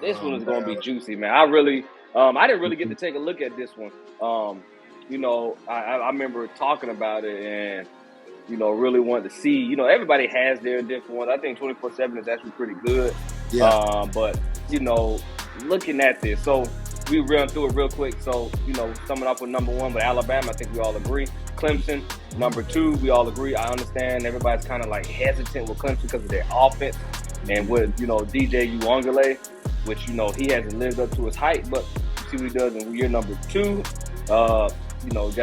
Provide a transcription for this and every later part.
This one is going to be juicy, man. I didn't really get to take a look at this one. I remember talking about it and, really wanted to see, everybody has their different ones. I think 24/7 is actually pretty good. Yeah. But, looking at this, so we run through it real quick. So, summing up with number one with Alabama, I think we all agree. Clemson, number two, we all agree. I understand everybody's kind of like hesitant with Clemson because of their offense. And with, DJ Uwangale, which, he hasn't lived up to his height, but see what he does in year number two. Got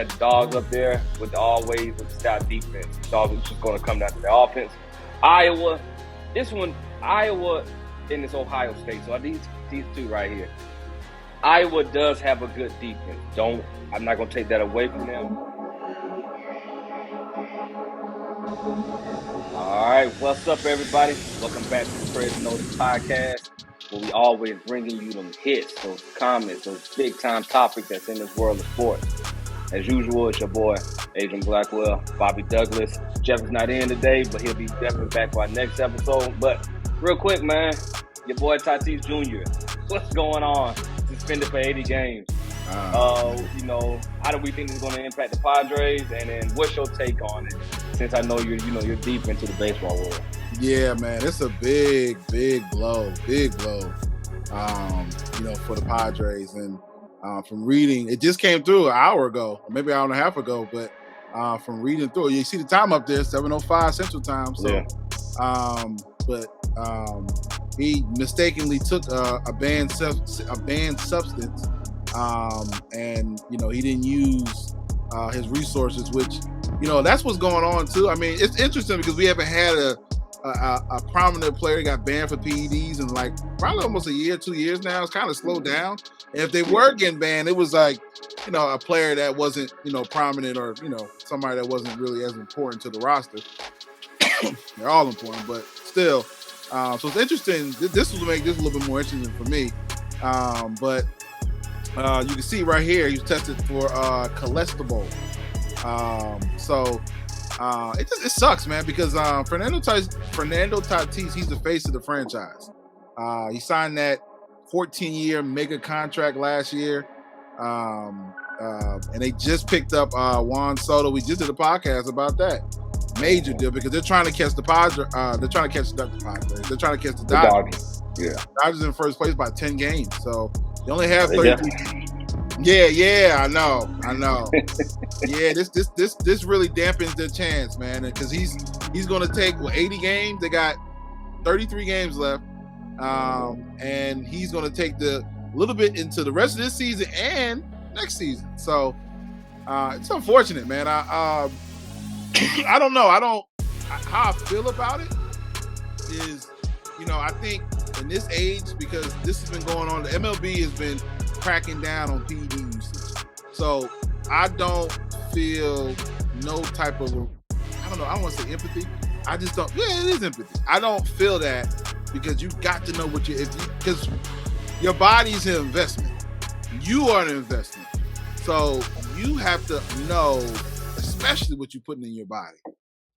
the dogs up there with always with the stout defense. It's all just going to come down to the offense. Iowa, Iowa and this Ohio State. So these two right here. Iowa does have a good defense. I'm not going to take that away from them. All right, what's up, everybody? Welcome back to the Creative NoTice podcast, where we always bringing you them hits, those comments, those big-time topics that's in this world of sports. As usual, it's your boy, Adrian Blackwell, Bobby Douglas. Jeff is not in today, but he'll be definitely back for our next episode. But real quick, man, your boy Tatis Jr., what's going on? Suspended for 80 games. How do we think this is going to impact the Padres? And then what's your take on it? Since I know you're deep into the baseball world. Yeah, man, it's a big blow, for the Padres. And from reading, it just came through an hour ago, maybe an hour and a half ago, but from reading through, you see the time up there, 7:05 Central Time. So, yeah. He mistakenly took a banned substance, and he didn't use his resources, which that's what's going on too. I mean, it's interesting because we haven't had a prominent player got banned for PEDs in like probably almost a year, 2 years now. It's kind of slowed down. And if they were getting banned, it was like a player that wasn't prominent or somebody that wasn't really as important to the roster. They're all important, but still. So it's interesting. This will make this a little bit more interesting for me. But you can see right here, he was tested for cholesterol. It sucks, man, because Fernando Tatis, he's the face of the franchise. He signed that 14-year mega contract last year. And they just picked up Juan Soto. We just did a podcast about that. Major deal because they're trying to catch the Padres. They're trying to catch the Padres. They're trying to catch the Dodgers. Yeah. Dodgers in first place by 10 games. So they only have 33. Yeah, I know. Yeah, this really dampens their chance, man, because he's going to take 80 games. They got 33 games left, and he's going to take the little bit into the rest of this season and next season. So it's unfortunate, man. I don't know. How I feel about it is, I think in this age, because this has been going on, the MLB has been cracking down on PED usage. So I don't feel no type of, I don't want to say empathy. I just don't. Yeah, it is empathy. I don't feel that because you got to know because your body's an investment. You are an investment. So you have to know, especially what you're putting in your body.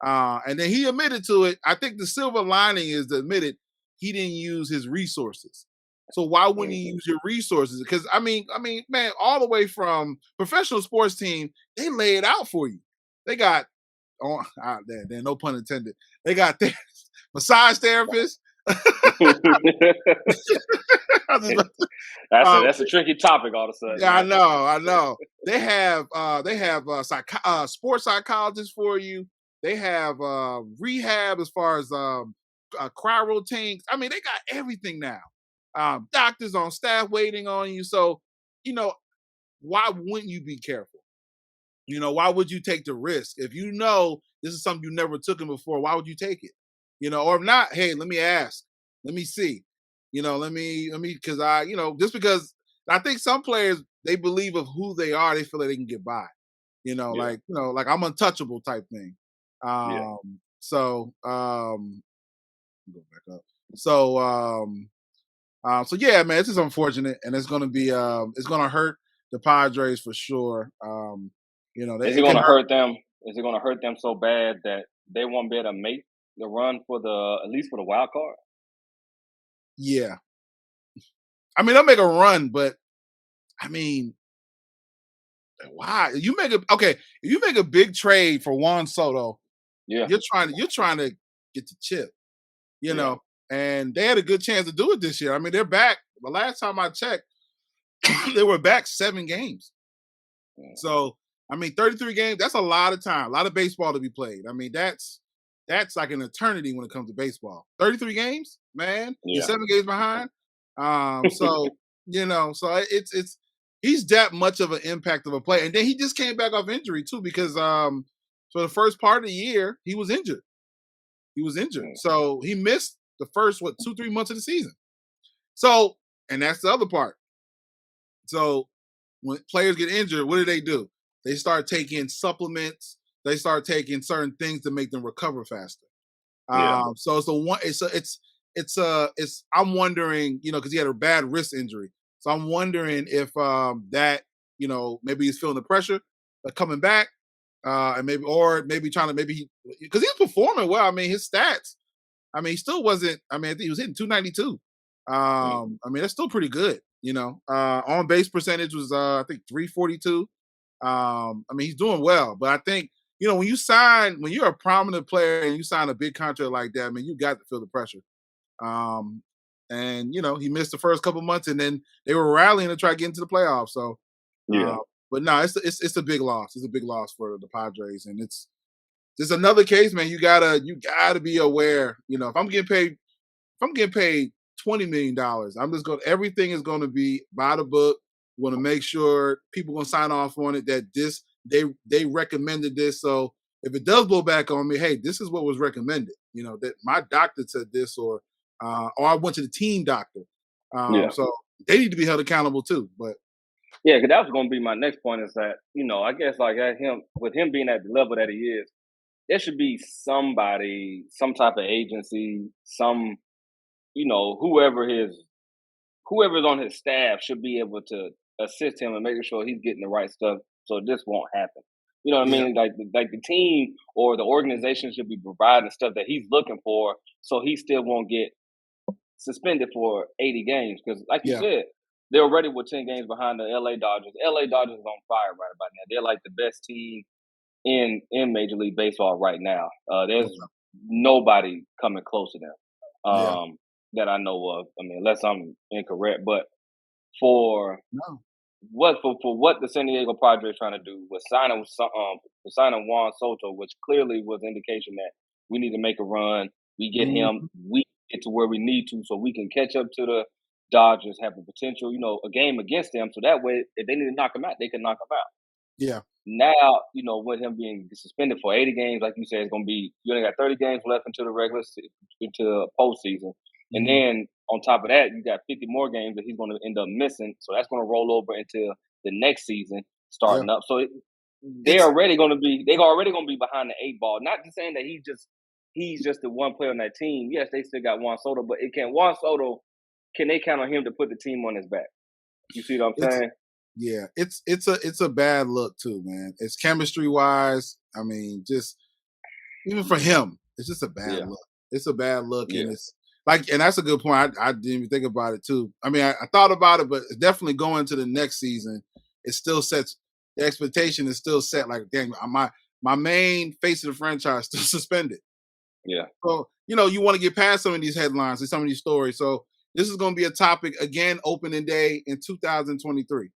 And then he admitted to it. I think the silver lining is to admit it. He didn't use his resources. So why wouldn't he use your resources? Because I mean, man, all the way from professional sports team, they lay it out for you. They got, no pun intended. They got massage therapists. That's a tricky topic all of a sudden. Yeah, I know. They have sports psychologists for you. They have rehab as far as cryo tanks. I mean, they got everything now. Doctors on staff waiting on you. So, why wouldn't you be careful? Why would you take the risk? If you know this is something you never took in before, why would you take it? Or if not, hey, let me ask. Let me see. Because just because I think some players, they believe of who they are, they feel like they can get by. Like I'm untouchable type thing. So go back up. So yeah, man, this is unfortunate, and it's gonna be it's gonna hurt the Padres for sure. Is it gonna hurt them? Is it gonna hurt them so bad that they won't be able to make the run for at least for the wild card? Yeah. I mean, they'll make a run, but I mean, why? If you make a big trade for Juan Soto, Yeah. you're trying to get the chip, you know. And they had a good chance to do it this year. I mean, they're back. The last time I checked, they were back 7 games. So, I mean, 33 games, that's a lot of time, a lot of baseball to be played. I mean, that's like an eternity when it comes to baseball. 33 games, man, you're 7 games behind. So, so it's he's that much of an impact of a player. And then he just came back off injury too, because for the first part of the year, he was injured. So he missed the first 2-3 months of the season. So, and that's the other part. So when players get injured, what do? They start taking supplements. They start taking certain things to make them recover faster. So it's the one. It's. I'm wondering, because he had a bad wrist injury. So I'm wondering if that, maybe he's feeling the pressure coming back, and maybe because he's performing well. I mean, his stats. I mean, he still wasn't. I mean, I think he was hitting 292. I mean, that's still pretty good. On base percentage was I think 342. I mean, he's doing well, but I think when you're a prominent player and you sign a big contract like that, I mean, you got to feel the pressure. And he missed the first couple months, and then they were rallying to try to get into the playoffs. So, but no, it's a big loss. It's a big loss for the Padres, and it's just another case, man. You gotta be aware. If I'm getting paid $20 million, everything is going to be by the book. We want to make sure people going to sign off on it, that they recommended this. So if it does blow back on me, hey, this is what was recommended. That my doctor said this, or I went to the team doctor. So they need to be held accountable too. But yeah, because that was going to be my next point. Is that I guess like with him being at the level that he is, there should be somebody, some type of agency, some whoever's on his staff should be able to assist him and making sure he's getting the right stuff so this won't happen. You know what I mean? Like the team or the organization should be providing stuff that he's looking for so he still won't get suspended for 80 games. Because like you said, they're already with 10 games behind the LA Dodgers. LA Dodgers is on fire right about now. They're like the best team in Major League Baseball right now. There's nobody coming close to them. That I know of. I mean, unless I'm incorrect, but for what the San Diego Padres trying to do was signing Juan Soto, which clearly was indication that we need to make a run. We get him, we get to where we need to, so we can catch up to the Dodgers, have a potential, a game against them. So that way, if they need to knock him out, they can knock him out. Yeah. Now, with him being suspended for 80 games, like you said, it's going to be, you only got 30 games left into the postseason. And then on top of that, you got 50 more games that he's going to end up missing. So that's going to roll over into the next season starting up. So they're already going to be behind the 8 ball. Not just saying that he's just the one player on that team. Yes, they still got Juan Soto, but Juan Soto, can they count on him to put the team on his back? You see what I'm saying? Yeah, it's a bad look too, man. It's chemistry wise. I mean, just even for him, it's just a bad look. It's a bad look, and it's and that's a good point. I didn't even think about it too. I mean, I thought about it, but it's definitely going to the next season. It still sets the expectation is still set. Like, dang, my main face of the franchise still suspended. Yeah. So you want to get past some of these headlines and some of these stories. So this is going to be a topic again, opening day in 2023.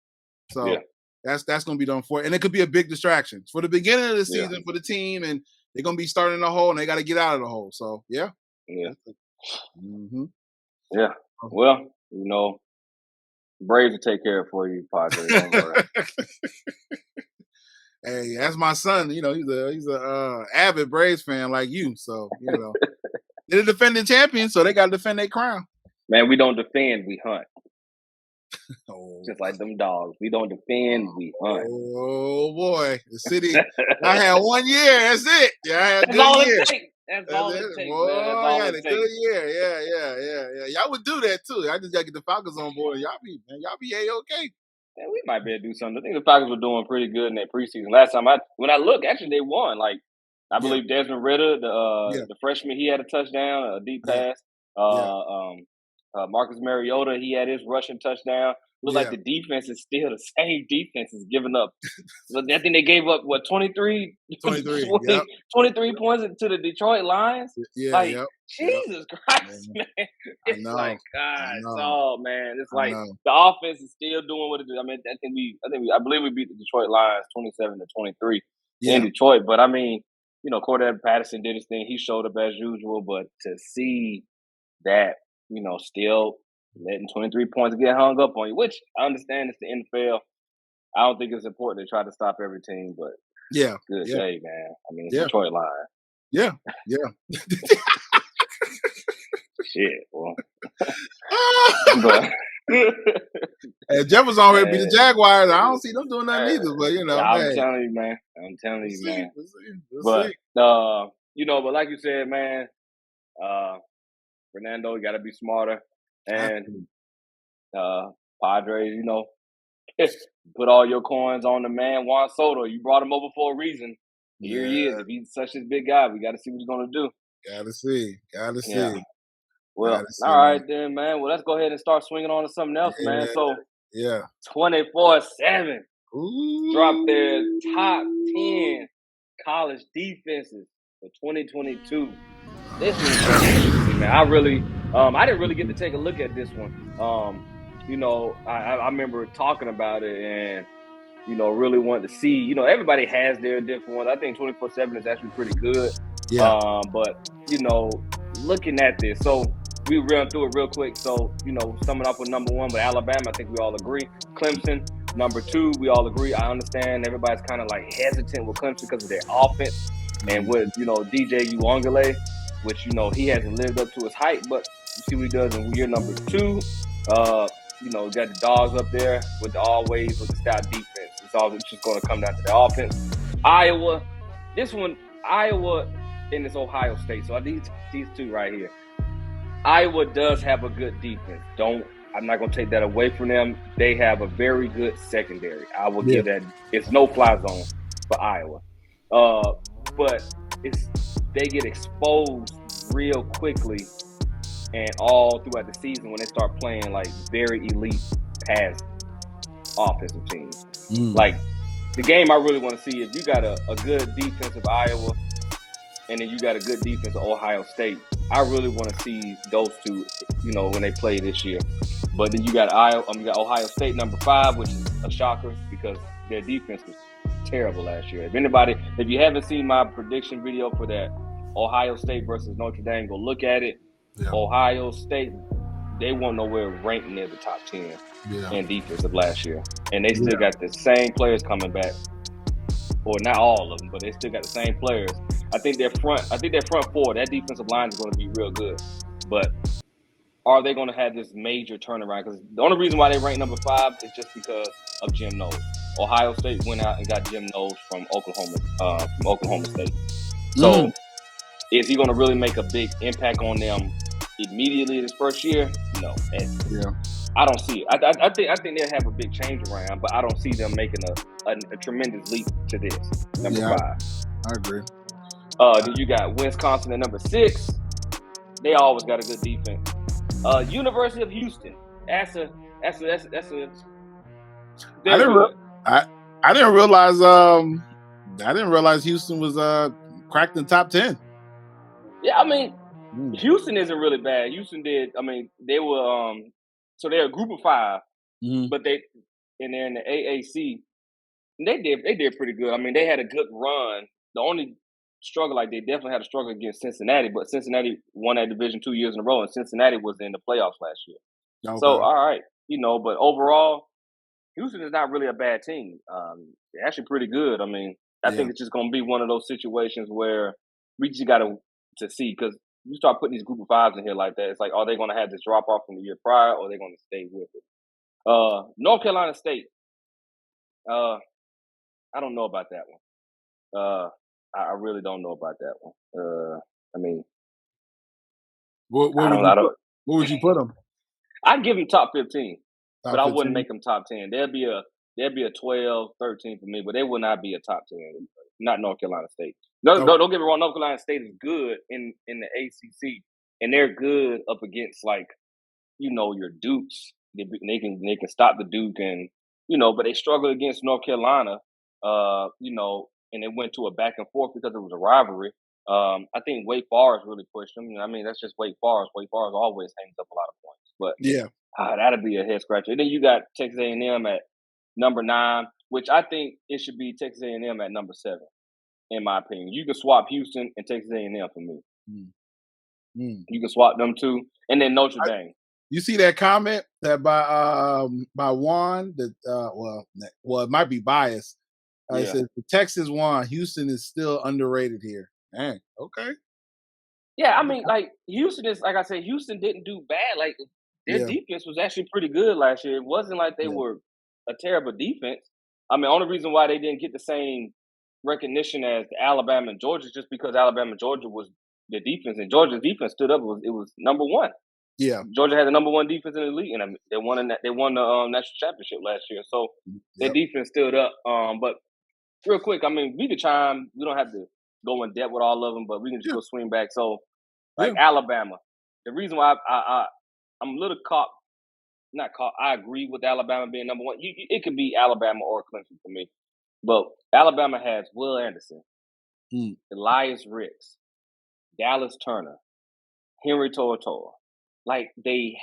So that's going to be done for it. And it could be a big distraction for the beginning of the season for the team, and they're going to be starting in the hole and they got to get out of the hole. So yeah. Yeah. Well, Braves will take care of it for you, Padres. Don't worry. Hey, that's my son. He's a avid Braves fan like you. So they're the defending champions, so they got to defend their crown. Man, we don't defend, we hunt. Just like them dogs. We don't defend, we hunt. Oh, boy. The city. I had 1 year. That's it. Yeah, I had a good year. That's all it takes, boy, man. That's I all had it a takes. good year. Yeah. Y'all would do that, too. I just got to get the Falcons on board. Y'all be A-okay. Man, we might be able to do something. I think the Falcons were doing pretty good in their preseason. Last time when I look, actually, they won. Like, I believe Desmond Ritter, the freshman, he had a touchdown, a deep pass. Marcus Mariota, he had his rushing touchdown. Looked like the defense is still the same defense is giving up. So I think they gave up, 23? 23, yep. 23 points to the Detroit Lions? Yeah, Like, yep. Jesus Christ, man. It's like, God, oh, man. It's like the offense is still doing what it is. I mean, I believe we beat the Detroit Lions 27-23 in Detroit. But, I mean, Cordell Patterson did his thing. He showed up as usual. But to see that, still letting 23 points get hung up on you, which I understand it's the NFL. I don't think it's important to try to stop every team, but good day, man. I mean, it's Detroit Lions. Yeah. Shit, well. But and Jefferson already beat the Jaguars. I don't see them doing nothing either, but I'm telling you, man. We'll see. But like you said, man, Fernando, you got to be smarter, and Padres, put all your coins on the man Juan Soto. You brought him over for a reason. Here he is. If he's such a big guy, we got to see what he's going to do. Gotta see. Yeah. Well, all right then, man. Well, let's go ahead and start swinging on to something else, man. So, 24/7 dropped their top 10 college defenses for 2022. This one, man, I didn't really get to take a look at this one. I remember talking about it and, really wanted to see. Everybody has their different ones. I think 24/7 is actually pretty good. Yeah. But, looking at this, so we run through it real quick. So, summing up with number 1 with Alabama, I think we all agree. Clemson, number 2, we all agree. I understand everybody's kind of like hesitant with Clemson because of their offense. And with, DJ Uiagalelei, which, he hasn't lived up to his height, but you see what he does in year number 2. Got the Dogs up there with the always with the stout defense. It's just going to come down to the offense. Iowa, and it's Ohio State. So these two right here. Iowa does have a good defense. I'm not going to take that away from them. They have a very good secondary. I will give that. It's no fly zone for Iowa. But they get exposed real quickly and all throughout the season when they start playing like very elite pass offensive teams. Like the game I really want to see, if you got a good defensive Iowa and then you got a good defense of Ohio State, I really want to see those two, when they play this year. But then you got Ohio State number 5, which is a shocker because their defense was terrible last year. If you haven't seen my prediction video for that Ohio State versus Notre Dame, go look at it. Yeah. Ohio State, they weren't nowhere ranked near the top 10 in defense of last year. And they still got the same players coming back. Or not all of them, but they still got the same players. I think their front 4, that defensive line is going to be real good. But are they going to have this major turnaround? Because the only reason why they rank number 5 is just because of Jim Knowles. Ohio State went out and got Jim Knowles from Oklahoma State. So is he going to really make a big impact on them immediately this first year? No. I don't see it. I think they'll have a big change around, but I don't see them making a tremendous leap to this. Number 5. I agree. Then you got Wisconsin at number 6. They always got a good defense. University of Houston. That's a. I didn't realize Houston was cracked in top 10. Yeah, I mean, Houston isn't really bad. Houston did. I mean, they were so they're a group of 5, but they're in the AAC. They did pretty good. I mean, they had a good run. The only struggle, they definitely had a struggle against Cincinnati, but Cincinnati won that division 2 years in a row, and Cincinnati was in the playoffs last year. Okay. So, all right, but overall, Houston is not really a bad team. They're actually pretty good. I mean, I think it's just going to be one of those situations where we just got to see, because you start putting these group of 5s in here like that, it's like, are they going to have this drop off from the year prior, or are they going to stay with it? North Carolina State. I don't know about that one. I really don't know about that one. I mean, what would you put them? I'd give them top 15, but I wouldn't make them top 10. There'd be a 12, 13 for me, but they would not be a top 10. Not North Carolina State. No, don't get me wrong. North Carolina State is good in the ACC, and they're good up against your Dukes. They can stop the Duke, and but they struggled against North Carolina. And it went to a back and forth because it was a rivalry. I think Wake Forest really pushed them. I mean, that's just Wake Forest. Wake Forest always hangs up a lot of points, but Yeah. that'd be a head scratcher. And then you got Texas A&M at number 9, which I think it should be Texas A&M at number 7, in my opinion. You can swap Houston and Texas A&M for me. You can swap them two, and then Notre Dame. You see that comment that by Juan that well it might be biased. It says the Texas won. Houston is still underrated here. Dang. Okay. Yeah, I mean, like Houston is like I said, Houston didn't do bad. Like their defense was actually pretty good last year. It wasn't like they were a terrible defense. I mean, only reason why they didn't get the same recognition as Alabama and Georgia is just because Alabama and Georgia was the defense, and Georgia's defense stood up. It was number 1. Yeah, Georgia had the number 1 defense in the league, and they won the national championship last year. So their defense stood up. But real quick, I mean, we could chime. We don't have to go in depth with all of them, but we can just go swing back. So, Alabama, the reason why I'm a little not caught. I agree with Alabama being number 1. It could be Alabama or Clemson for me, but Alabama has Will Anderson, Elias Ricks, Dallas Turner, Henry To'oTo'o. Like they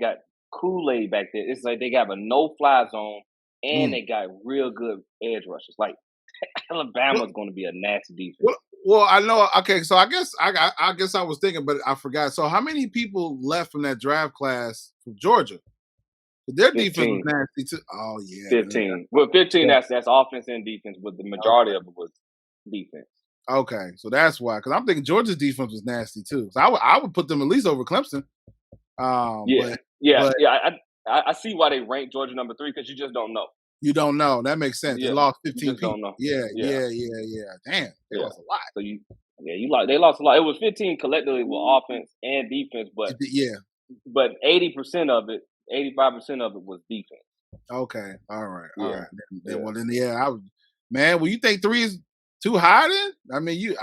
got Kool-Aid back there. It's like they got a no-fly zone, and they got real good edge rushers. Like Alabama's going to be a nasty defense. Well, I know. Okay, so I guess I was thinking, but I forgot. So how many people left from that draft class from Georgia? Their 15. defense was nasty too. Oh yeah, 15. Well, 15. That's offense and defense, but the majority of it was defense. Okay, so that's why. Because I'm thinking Georgia's defense was nasty too. So I would put them at least over Clemson. I see why they ranked Georgia number 3 because you just don't know. You don't know. That makes sense. They lost 15 people. Don't know. Yeah. Damn, they lost a lot. So they lost a lot. It was 15 collectively with offense and defense, but 80% of it, 85% of it was defense. Okay, all right. Well, then man. Well, you think 3 is too high? Then I mean,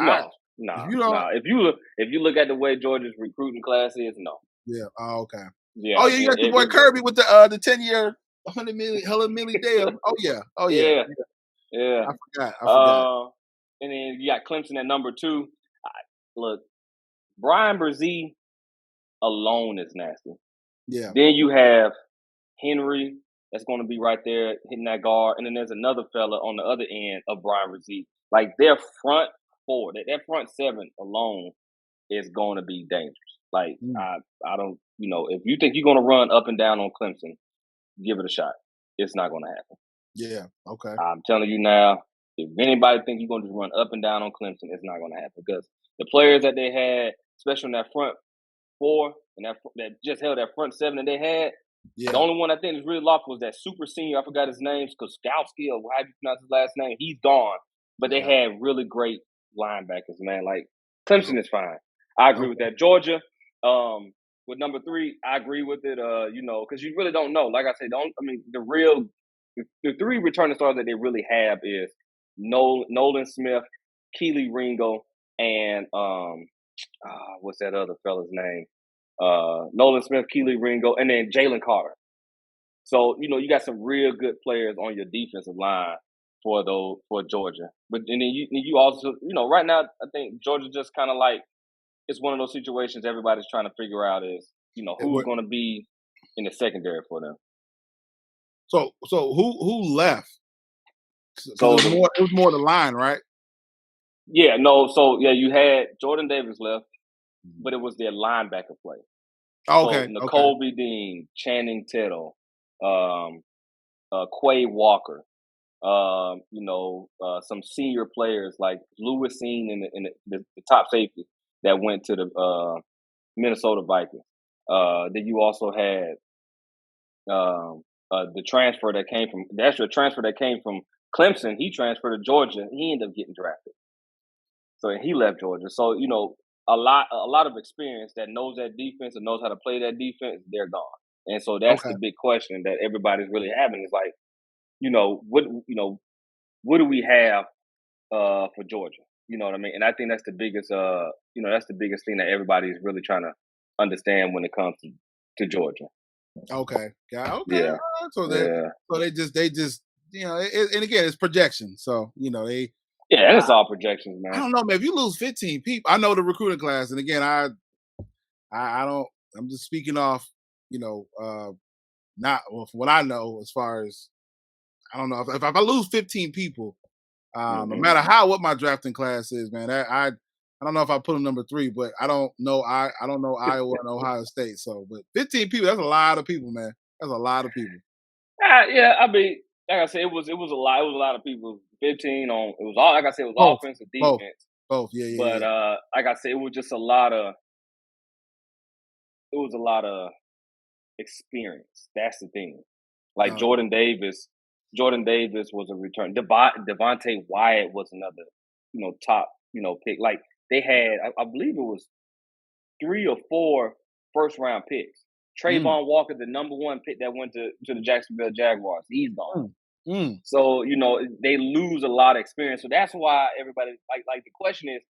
no. If you look at the way Georgia's recruiting class is, no. Yeah. Oh, okay. Yeah. Oh, yeah. You got your boy Kirby with the 10-year, $100 million deal. Oh yeah. Yeah. I forgot. And then you got Clemson at number 2. Look, Brian Brzee alone is nasty. Yeah. Then you have Henry that's going to be right there hitting that guard, and then there's another fella on the other end of Brian Brzee. Like their front 4, that front 7 alone is going to be dangerous. Like I don't, if you think you're going to run up and down on Clemson, give it a shot. It's not going to happen. Yeah. Okay. I'm telling you now, if anybody think you're going to just run up and down on Clemson, it's not going to happen because the players that they had, especially in that front 4 and that just held that front 7 that they had. Yeah. The only one I think is really lost was that super senior. I forgot his name, Koskowski, or how do you pronounce his last name? He's gone. But they had really great linebackers, man. Like Clemson is fine. I agree with that. Georgia, with number 3, I agree with it. Because you really don't know. Like I said, the 3 returning stars that they really have is Nolan Smith, Keely Ringo, and what's that other fella's name? Nolan Smith, Keely Ringo, and then Jalen Carter. So, you got some real good players on your defensive line for Georgia. But and then you also, right now I think Georgia just kind of like it's one of those situations everybody's trying to figure out is, who's going to be in the secondary for them. So who left? So it was more the line, right? Yeah, no. So you had Jordan Davis left, but it was their linebacker play. Okay. So Nakobe Dean, Channing Tittle, Quay Walker, some senior players like Lewis Seen in the top safety that went to the Minnesota Vikings. Then you also had the transfer that came from the extra transfer that came from Clemson. He transferred to Georgia. He ended up getting drafted, so he left Georgia. So a lot of experience that knows that defense and knows how to play that defense. They're gone, and so that's the big question that everybody's really having is like, what do we have for Georgia? You know what I mean? And I think that's the biggest, that's the biggest thing that everybody is really trying to understand when it comes to to Georgia. Okay. Yeah. Okay. Yeah. So Yeah. they just and again, it's projection. So they. Yeah, and it's all projections, I man. don't know, man. If you lose 15 people, I know the recruiting class, and again, I don't. I'm just speaking off, not from what I know as far as I don't know if I lose 15 people, no matter what my drafting class is, man. I don't know if I put them number 3, but I don't know I don't know Iowa and Ohio State. So, but 15 people, that's a lot of people, man. That's a lot of people. Yeah, I mean, like I said, it was a lot. It was a lot of people. 15 on. It was all like I said. It was offense and defense. Both. Yeah. But like I said, it was just a lot of. It was a lot of experience. That's the thing. Like Jordan Davis was a return. Devontae Wyatt was another, top, pick. Like they had, I believe it was 3 or 4 first round picks. Trayvon Walker, the number 1 pick that went to the Jacksonville Jaguars, he's gone. So they lose a lot of experience. So that's why everybody like the question is,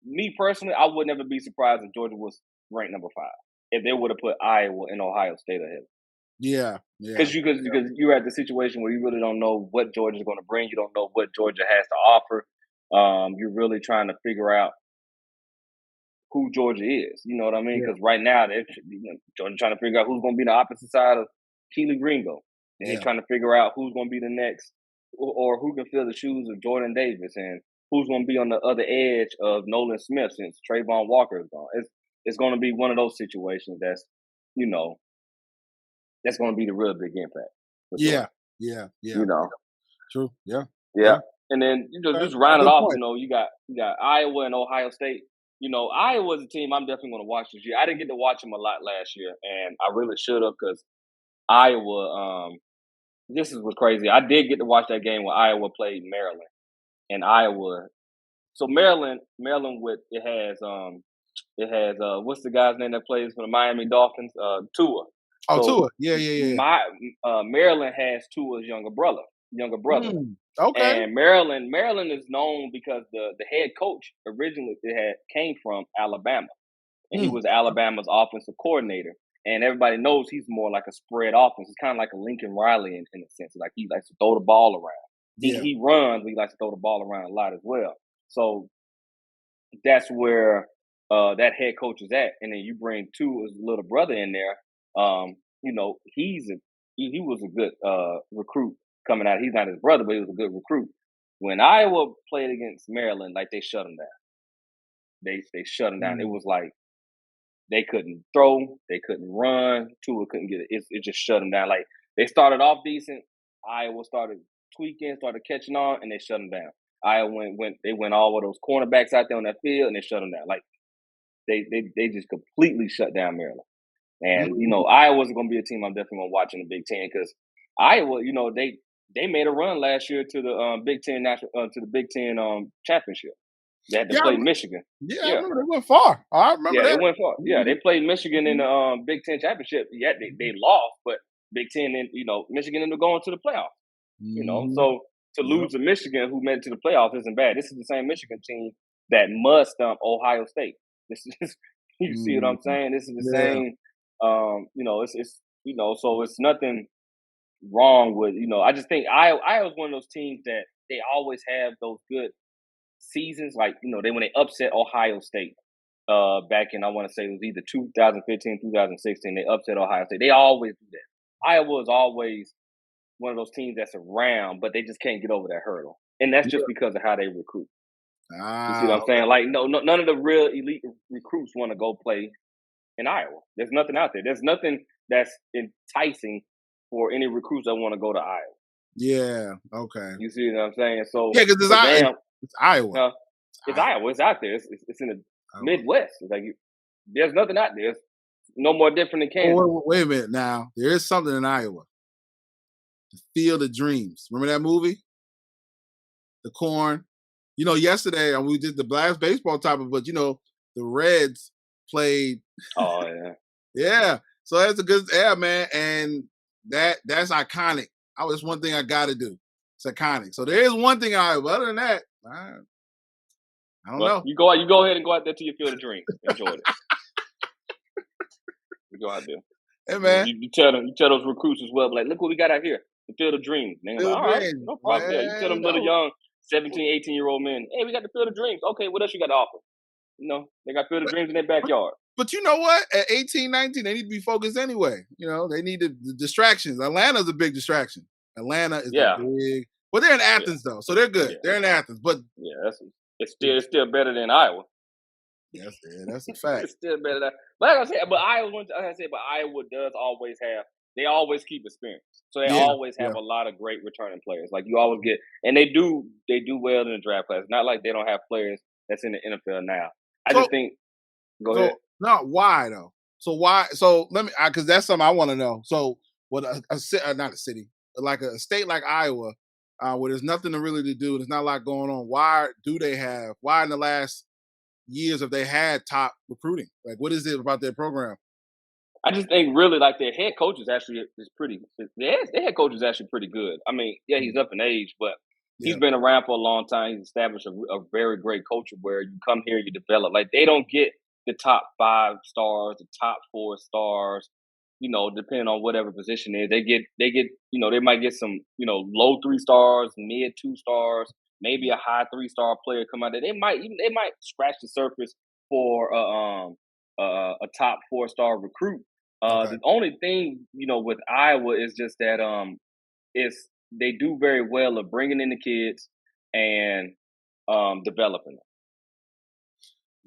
me personally, I would never be surprised if Georgia was ranked number 5 if they would have put Iowa and Ohio State ahead. Yeah. Because you're at the situation where you really don't know what Georgia's going to bring. You don't know what Georgia has to offer. You're really trying to figure out who Georgia is. You know what I mean? Because right now, Georgia's trying to figure out who's going to be the opposite side of Keely Ringo. And they're trying to figure out who's going to be the next, or who can fill the shoes of Jordan Davis, and who's going to be on the other edge of Nolan Smith since Trayvon Walker is gone. It's going to be one of those situations that's, that's going to be the real big impact. Yeah. True. Yeah. And then just round it off. You got Iowa and Ohio State. Iowa's a team I'm definitely going to watch this year. I didn't get to watch them a lot last year, and I really should have because Iowa. This is what's crazy. I did get to watch that game when Iowa played Maryland, and Iowa. So Maryland it has what's the guy's name that plays for the Miami Dolphins? Tua. Tua. Yeah. Maryland has Tua's younger brother. Okay. And Maryland is known because the head coach originally came from Alabama, and he was Alabama's offensive coordinator. And everybody knows he's more like a spread offense. He's kind of like a Lincoln Riley in a sense. Like he likes to throw the ball around. He runs, but he likes to throw the ball around a lot as well. So that's where that head coach is at. And then you bring Tua's little brother in there. He was a good recruit coming out. He's not his brother, but he was a good recruit. When Iowa played against Maryland, like they shut him down. They shut him down. It was like they couldn't throw, they couldn't run. Tua couldn't get it. It just shut them down. Like they started off decent. Iowa started tweaking, started catching on, and they shut them down. Iowa went all of those cornerbacks out there on that field, and they shut them down. Like they just completely shut down Maryland. And Iowa's going to be a team I'm definitely going to watch in the Big Ten because Iowa, they made a run last year to the Big Ten championship. They had to play Michigan. Yeah, I remember they went far. I remember that. They went far. Yeah, they played Michigan in the Big Ten championship. Yeah, they lost, but Big Ten and Michigan ended up going to the playoffs. So to lose to Michigan, who made it to the playoffs, isn't bad. This is the same Michigan team that mud stumped Ohio State. This is you see what I'm saying? This is the same. So it's nothing wrong with I just think Iowa's one of those teams that they always have those good seasons, like when they upset Ohio State back in I want to say it was either 2015, 2016. They upset Ohio State. They always do that. Iowa is always one of those teams that's around, but they just can't get over that hurdle, and that's just because of how they recruit. You see what I'm saying? Like none of the real elite recruits want to go play in Iowa. There's nothing out there. There's nothing that's enticing for any recruits that want to go to Iowa. Yeah. Okay. You see what I'm saying? So yeah, because it's Iowa. It's Iowa. It's out there. It's in the Midwest. It's like there's nothing out there. It's no more different than Kansas. Wait a minute now. There is something in Iowa. The Field of Dreams. Remember that movie? The Corn. Yesterday we did the blast baseball topic, but the Reds played. Oh yeah. Yeah. So that's a good man, and that's iconic. That's one thing I got to do. It's iconic. So there is one thing but other than that, I don't know. You go ahead and go out there to your Field of Dreams. Enjoy it. You go out there. Hey man, You tell those recruits as well, like, look what we got out here. The Field of Dreams. And they're Field like, of all right, Dreams, no problem. Yeah, you tell man. them little young 17, 18-year-old men, hey, we got the Field of Dreams. Okay, what else you got to offer? They got Field of Dreams in their backyard. But you know what? At 18, 19, they need to be focused anyway. They need the distractions. Atlanta's a big distraction. Atlanta is a Yeah, big. Well, they're in yeah, Athens though, so they're good. yeah, They're in Athens, but yeah. It's still better than Iowa. that's a fact. It's still better than. But like I said, but Iowa, like I said, but Iowa does always have. They always keep experience, so they Yeah, always yeah. have a lot of great returning players. Like you always get, and they do well in the draft class. Not like they don't have players that's in the NFL now. I So just think. Go so ahead. no, why though? So why? So let me, because that's something I want to know. So what not a city, but like a state like Iowa, where there's nothing to really to do, there's not a lot going on. Why do they have? Why in the last years have they had top recruiting? Like, what is it about their program? I just think really like their head coach is actually is pretty. Their head coach is actually pretty good. I mean, yeah, he's up in age, but he's Yeah. been around for a long time. He's established a very great culture where you come here, you develop. Like they don't get the top 5 stars, the top 4 stars. Depending on whatever position it is, they might get some low 3 stars, mid 2 stars, maybe a high 3 star player come out there. They might scratch the surface for a top 4 star recruit. Okay. The only thing with Iowa is just that is they do very well of bringing in the kids and developing them.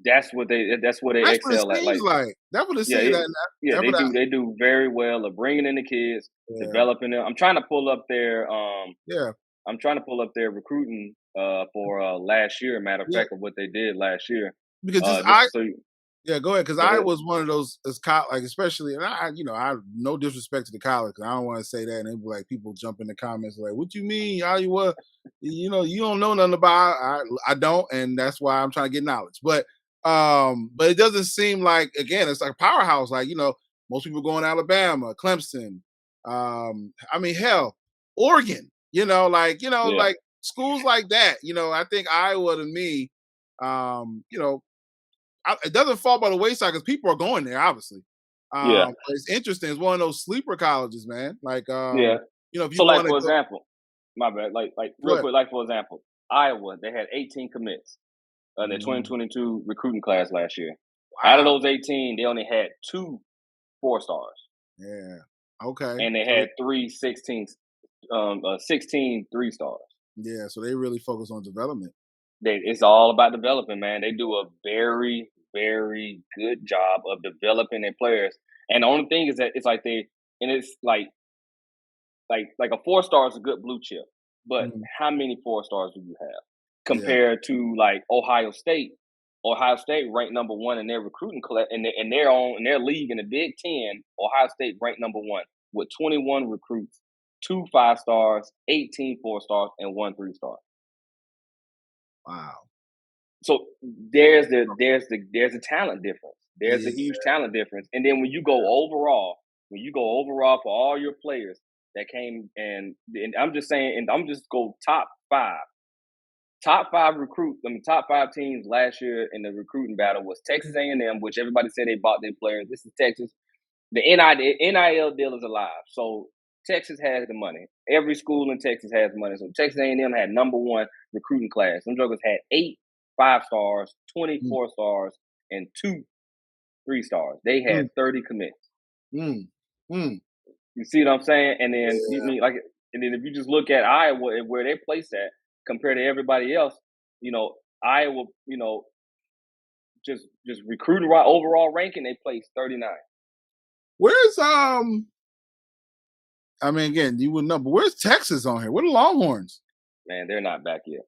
That's what they That's what it excel at. seems Like like. That's what it yeah, seems. yeah, That they what I, do. They do very well of bringing in the kids, yeah, developing them. I'm trying to pull up their yeah, recruiting for last year. Matter of yeah. fact, of what they did last year. Because this Just so you yeah, go ahead. Because go I ahead. was one of those like especially, and I no disrespect to the college. 'Cause I don't want to say that, and it be like people jump in the comments like, "What you mean, Iowa? You don't know nothing about." I don't, and that's why I'm trying to get knowledge. But it doesn't seem like again, it's like a powerhouse. Like most people going to Alabama, Clemson. I mean, hell, Oregon. Yeah, Like schools like that. I think Iowa to me, it doesn't fall by the wayside because people are going there, obviously. yeah, But it's interesting. It's one of those sleeper colleges, man. Like, yeah. if So, you like want to for go, example, my bad. Like go real ahead. quick. Like for example, Iowa they had 18 commits in their Mm, 2022 recruiting class last year. Out of wow. those 18, they only had 2 4 stars, Yeah. Okay. and they So had 16 3 stars. yeah, so they really focus on development. It's all about developing, man. They do a very, very good job of developing their players. And the only thing is that it's like a 4 star is a good blue chip, but Mm, how many 4 stars do you have yeah. compared to like Ohio State? Ohio State ranked number one in their recruiting in their league in the Big Ten. Ohio State ranked number one with 21 recruits, 2 5 stars, 18 4 stars, and 1 3 star. Wow. So there's a talent difference. There's a Yeah. huge talent difference. And then when you go overall for all your players that came and I'm just saying, and I'm just go top five recruit. I mean, top 5 teams last year in the recruiting battle was Texas A&M, which everybody said they bought their players. This is Texas. The NIL deal is alive. So Texas has the money. Every school in Texas has money. So Texas A&M had number one recruiting class. Them jokers had 8 5 stars, Mm, 24 stars, and 2 3 stars. They had mm, 30 commits. mm, mm. You see what I'm saying? And then you Yeah. mean like, and then if you just look at Iowa and where they place at compared to everybody else, Iowa, just recruiting right overall ranking, they placed 39. Where's I mean, again, you wouldn't know, but where's Texas on here? Where the Longhorns? Man, they're not back yet.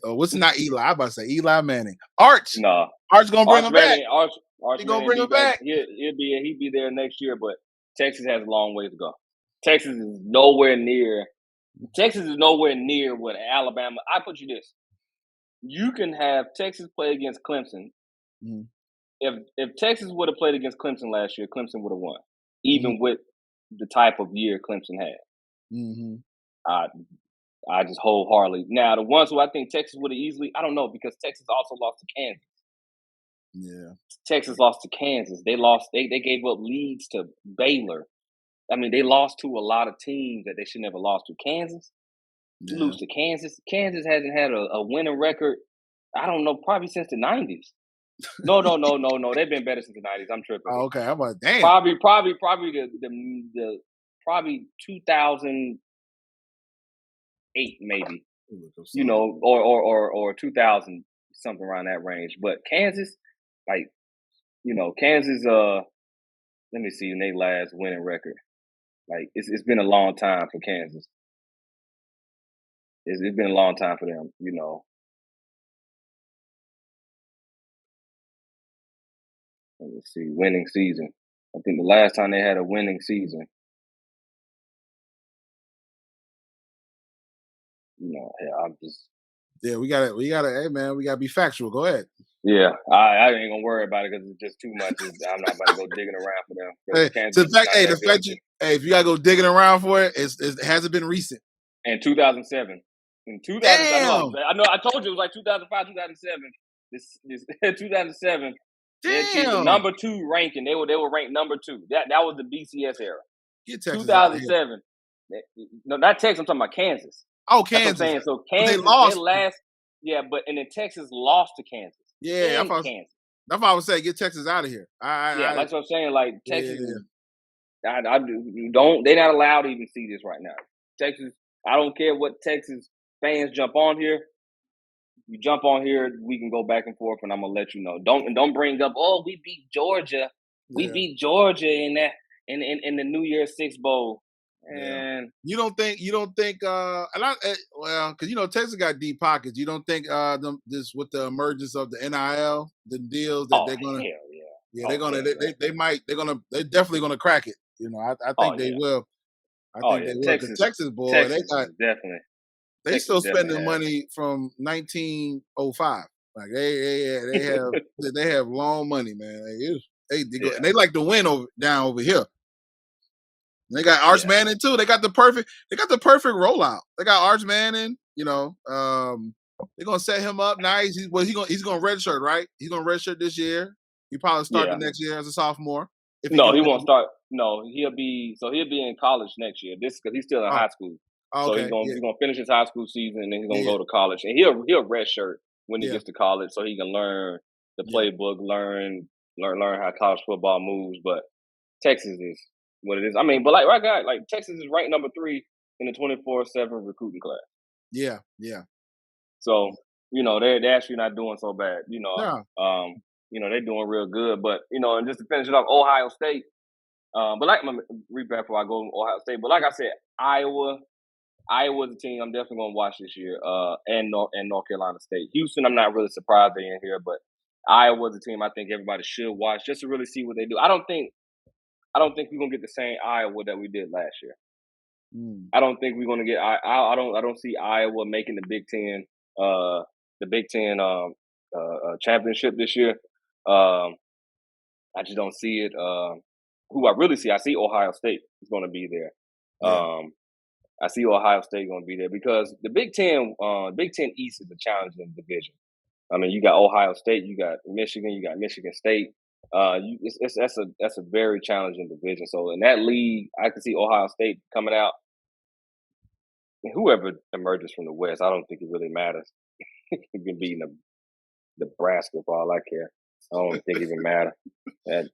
What's not Eli? I about to say Eli Manning. Arch. No, Arch gonna bring Arch him back. Manning, Arch, Arch He gonna Manning bring be him back. back. He'll be there next year, but Texas has a long ways to go. Texas is nowhere near. Texas is nowhere near what Alabama. I put you this: you can have Texas play against Clemson. Mhm, If Texas would have played against Clemson last year, Clemson would have won, mhm, even with the type of year Clemson had. mhm. I I just wholeheartedly. Now the ones who I think Texas would have easily, I don't know because Texas also lost to Kansas. Yeah. Texas lost to Kansas. They lost. They gave up leads to Baylor. I mean, they lost to a lot of teams that they should never lost to. Kansas, you Yeah. lose to Kansas. Kansas hasn't had a winning record. I don't know, probably since the '90s. No. They've been better since the '90s. I'm tripping. Oh, okay. I'm like, damn. Probably the probably 2008 maybe. You know, or 2000 something around that range. But Kansas, like, you know, Kansas. Let me see, in their last winning record. Like it's been a long time for Kansas. It's been a long time for them. You know. Let me see, winning season. I think the last time they had a winning season. You know, yeah, I'm just. Yeah, we gotta. Hey, man, we gotta be factual. Go ahead. Yeah, I ain't gonna worry about it because it's just too much. I'm not about to go digging around for them. Hey, Kansas the fact if you gotta go digging around for it, it hasn't been recent. In 2007. In 2000, Damn. I know. I told you it was like 2005, 2007. This 2007. They achieved the Damn. #2 ranking. They were ranked #2. That was the BCS era. Get Texas 2007. No, not Texas. I'm talking about Kansas. Oh, That's Kansas. what I'm saying. So Kansas, they lost. And then Texas lost to Kansas. Yeah, Kansas. That's why I would say get Texas out of here. That's what I'm saying. Like Texas, yeah. They're not allowed to even see this right now. Texas, I don't care what Texas fans jump on here. You jump on here, we can go back and forth, and I'm gonna let you know. Don't bring up, oh, we beat Georgia. We beat Georgia in the New Year's Six Bowl. And you don't think because you know Texas got deep pockets. You don't think this with the emergence of the NIL, the deals that they're gonna they're definitely gonna crack it. You know, I think they will. I think they will. Because Texas boy, Texas definitely. They still spending money from 1905. Like they have long money, man. And they like to win down over here. They got Arch Manning too. They got the perfect rollout. They got Arch Manning. You know, they're gonna set him up nice. He's gonna redshirt, right? He's gonna redshirt this year. He probably start the next year as a sophomore. He won't start. No, he'll be in college next year. This because he's still in high school. So he's gonna finish his high school season and then he's gonna go to college. And he'll redshirt when he gets to college so he can learn the playbook, learn how college football moves. But Texas is what it is. I mean, but like Texas is ranked #3 in the 24/7 recruiting class. Yeah. So, you know, they're actually not doing so bad. You know, you know, they're doing real good. But, you know, and just to finish it off, Ohio State. But like my read back before I go to Ohio State. But like I said, Iowa's a team I'm definitely gonna watch this year. And North Carolina State. Houston, I'm not really surprised they're in here, but Iowa's a team I think everybody should watch just to really see what they do. I don't think we're gonna get the same Iowa that we did last year. I don't think we're gonna get. I don't see Iowa making the Big Ten championship this year. I just don't see it. Who I really see, I see Ohio State is going to be there. I see Ohio State going to be there because the Big Ten East is a challenging division. I mean, you got Ohio State, you got Michigan, you got Michigan State. That's a very challenging division. So in that league, I can see Ohio State coming out. Whoever emerges from the West, I don't think it really matters. You can beat Nebraska for all I care. I don't think it even matters. That's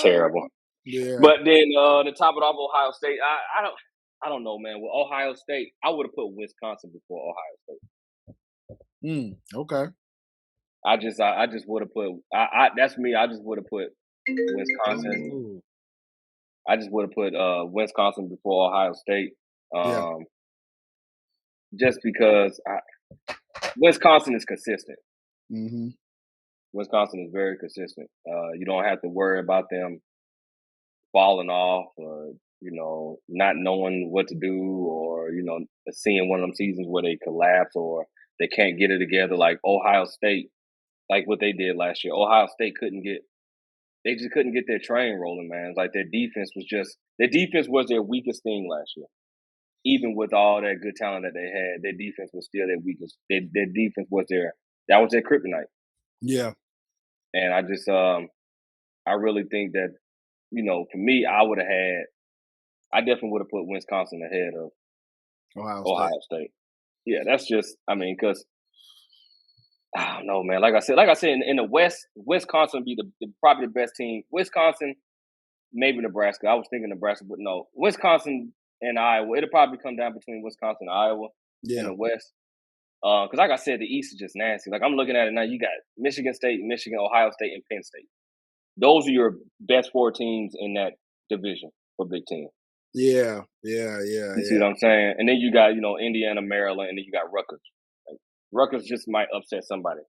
terrible. Yeah. But then to top it off, Ohio State. I don't know, man. With Ohio State, I would have put Wisconsin before Ohio State. Okay. I just would have put. That's me. I just would have put Wisconsin. Ooh. I just would have put Wisconsin before Ohio State. Just because Wisconsin is consistent. Mm-hmm. Wisconsin is very consistent. You don't have to worry about them falling off or, you know, not knowing what to do or, you know, seeing one of them seasons where they collapse or they can't get it together like Ohio State, like what they did last year. Ohio State they just couldn't get their train rolling, man. It's like their defense was their weakest thing last year. Even with all that good talent that they had, their defense was still their weakest. Their defense was that was their kryptonite. Yeah. And I just I really think that, for me, I definitely would have put Wisconsin ahead of Ohio State. Yeah, that's just, because I don't know, man. Like I said, in the West, Wisconsin would be probably the best team. Wisconsin, maybe Nebraska. I was thinking Nebraska, but no, Wisconsin and Iowa. It'll probably come down between Wisconsin and Iowa in the West. Because like I said, the East is just nasty. Like I'm looking at it now, you got Michigan State, Michigan, Ohio State, and Penn State. Those are your best four teams in that division for Big Ten. Yeah. You see what I'm saying? And then you got, Indiana, Maryland, and then you got Rutgers. Like, Rutgers just might upset somebody.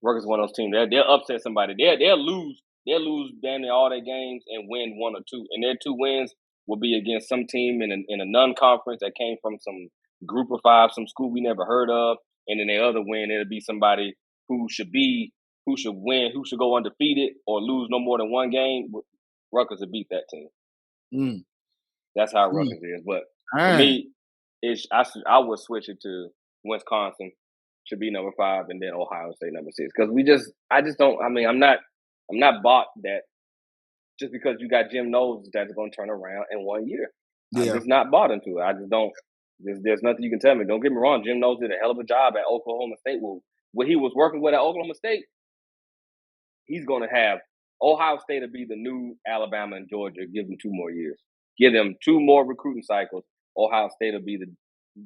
Rutgers is one of those teams. They'll upset somebody. They'll lose. They'll lose damn near all their games and win one or two. And their two wins will be against some team in a non-conference that came from some group of five, some school we never heard of. And then their other win, it'll be somebody who should win, who should go undefeated or lose no more than one game. Rutgers will beat that team. That's how Rutgers is. But for me, I would switch it to Wisconsin should be number 5 and then Ohio State number 6. Because I just don't. I'm not bought that just because you got Jim Knowles that's going to turn around in 1 year. I'm just not bought into it. I just don't. There's nothing you can tell me. Don't get me wrong. Jim Knowles did a hell of a job at Oklahoma State. What he was working with at Oklahoma State, he's going to have Ohio State to be the new Alabama and Georgia. Give them 2 more years. Give them 2 more recruiting cycles. Ohio State will be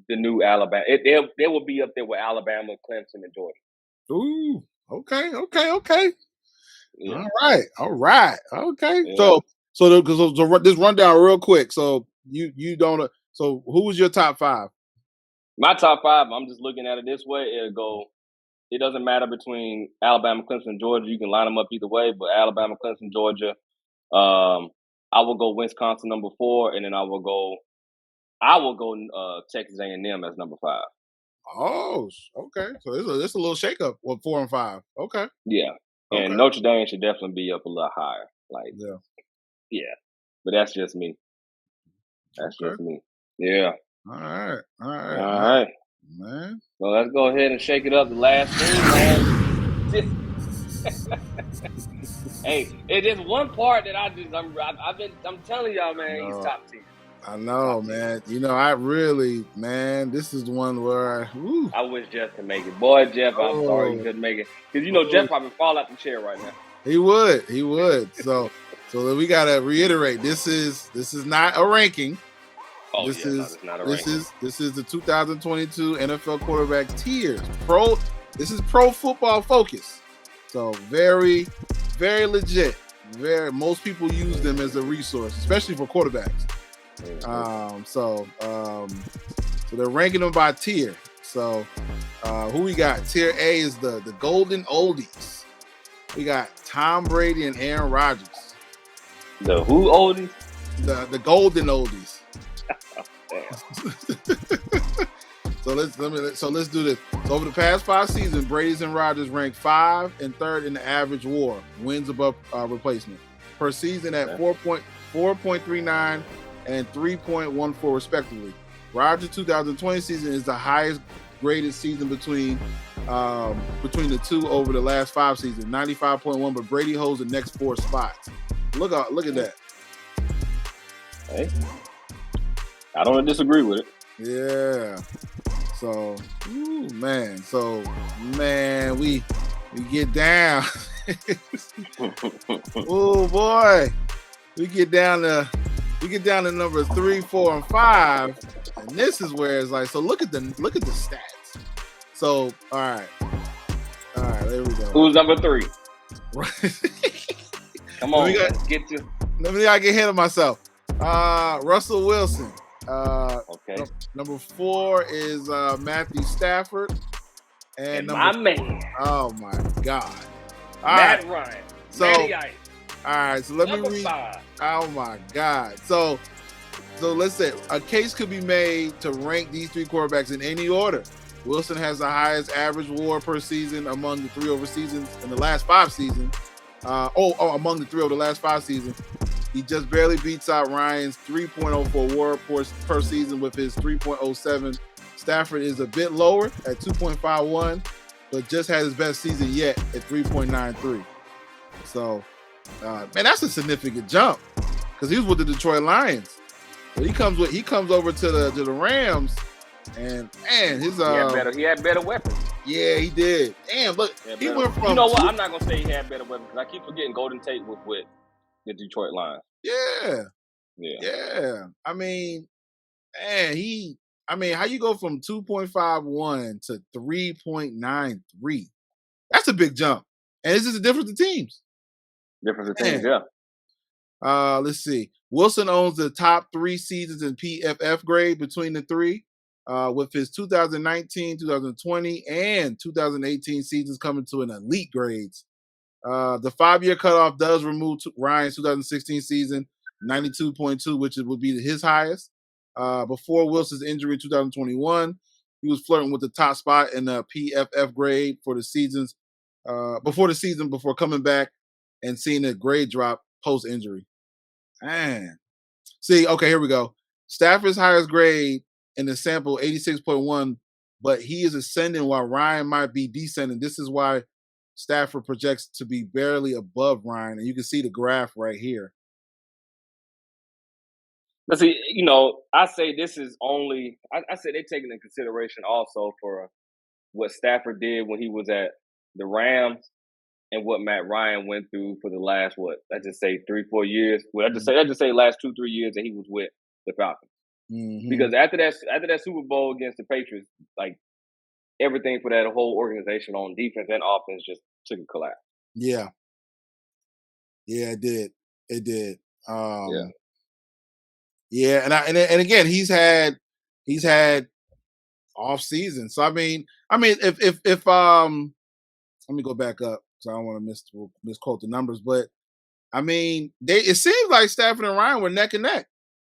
the new Alabama. They will be up there with Alabama, Clemson, and Georgia. Ooh, okay. Yeah. All right. Okay. Yeah. So this rundown real quick. So you don't. So who was your top 5? My top 5. I'm just looking at it this way. It'll go. It doesn't matter between Alabama, Clemson, and Georgia. You can line them up either way. But Alabama, Clemson, Georgia. I will go Wisconsin number 4, and then I will go Texas A&M as number 5. Oh, okay. So it's a little shakeup with 4 and 5. Okay. Yeah, and Notre Dame should definitely be up a little higher. Yeah. But that's just me. Just me. Yeah. All right, man. So let's go ahead and shake it up. The last thing, man. Hey, it's just one part that I'm telling y'all, man, he's top 10. I know, man. This is the one where I wish Jeff could make it. Boy, Jeff, I'm sorry he couldn't make it. Because Jeff probably fall out the chair right now. He would. So we gotta reiterate, this is not a ranking. This is the 2022 NFL quarterback tiers. This is pro football focus. So very, very legit. Most people use them as a resource, especially for quarterbacks. So they're ranking them by tier. So who we got? Tier A is the golden oldies. We got Tom Brady and Aaron Rodgers. The who oldies? The golden oldies. So let's do this. So over the past 5 seasons, Brady's and Rodgers ranked 5 and 3rd in the average WAR, wins above replacement, per season at 4.39 and 3.14 respectively. Rodgers' 2020 season is the highest graded season between the two over the last 5 seasons, 95.1. But Brady holds the next 4 spots. Look at that. Hey, I don't disagree with it. Yeah. So, we get down. Oh boy, we get down to number 3, 4, and 5, and this is where it's like. So look at the stats. So all right, there we go. Who's number 3? Come on, let's get to. Let me not get ahead of myself. Russell Wilson. Okay. Number 4 is Matthew Stafford, and my man. Oh my God, Matt Ryan. So, all right. So let me read. 5. Oh my God. So let's say a case could be made to rank these 3 quarterbacks in any order. Wilson has the highest average WAR per season among the 3 over seasons in the last 5 seasons. Among the 3 over the last 5 seasons. He just barely beats out Ryan's 3.04 WAR per season with his 3.07. Stafford is a bit lower at 2.51, but just had his best season yet at 3.93. So, man, that's a significant jump because he was with the Detroit Lions. So he comes over to the Rams, and man, his he had better weapons. Yeah, he did. Damn, look, he went from. You know what? I'm not gonna say he had better weapons because I keep forgetting Golden Tate was with the Detroit Lions. Yeah. I mean, man, how you go from 2.51 to 3.93? That's a big jump, and it's just a difference of teams. Yeah. Let's see. Wilson owns the top 3 seasons in PFF grade between the 3, with his 2019, 2020, and 2018 seasons coming to an elite grades. The 5-year cutoff does remove Ryan's 2016 season, 92.2, which would be his highest. Before Wilson's injury in 2021, he was flirting with the top spot in the PFF grade for the seasons before coming back and seeing a grade drop post-injury. Man. See, okay, here we go. Stafford's highest grade in the sample, 86.1, but he is ascending while Ryan might be descending. This is why Stafford projects to be barely above Ryan, and you can see the graph right here. But see, I say this is only I say they're taking into consideration also for what Stafford did when he was at the Rams and what Matt Ryan went through for the last let's just say 3-4 years. Well, let's just say last 2-3 years that he was with the Falcons. Mm-hmm. Because after that Super Bowl against the Patriots, like everything for that whole organization on defense and offense just took a collapse. Yeah, it did. Yeah, and again, he's had off season. So I mean, if let me go back up because I don't want to misquote the numbers, but I mean, it seems like Stafford and Ryan were neck and neck,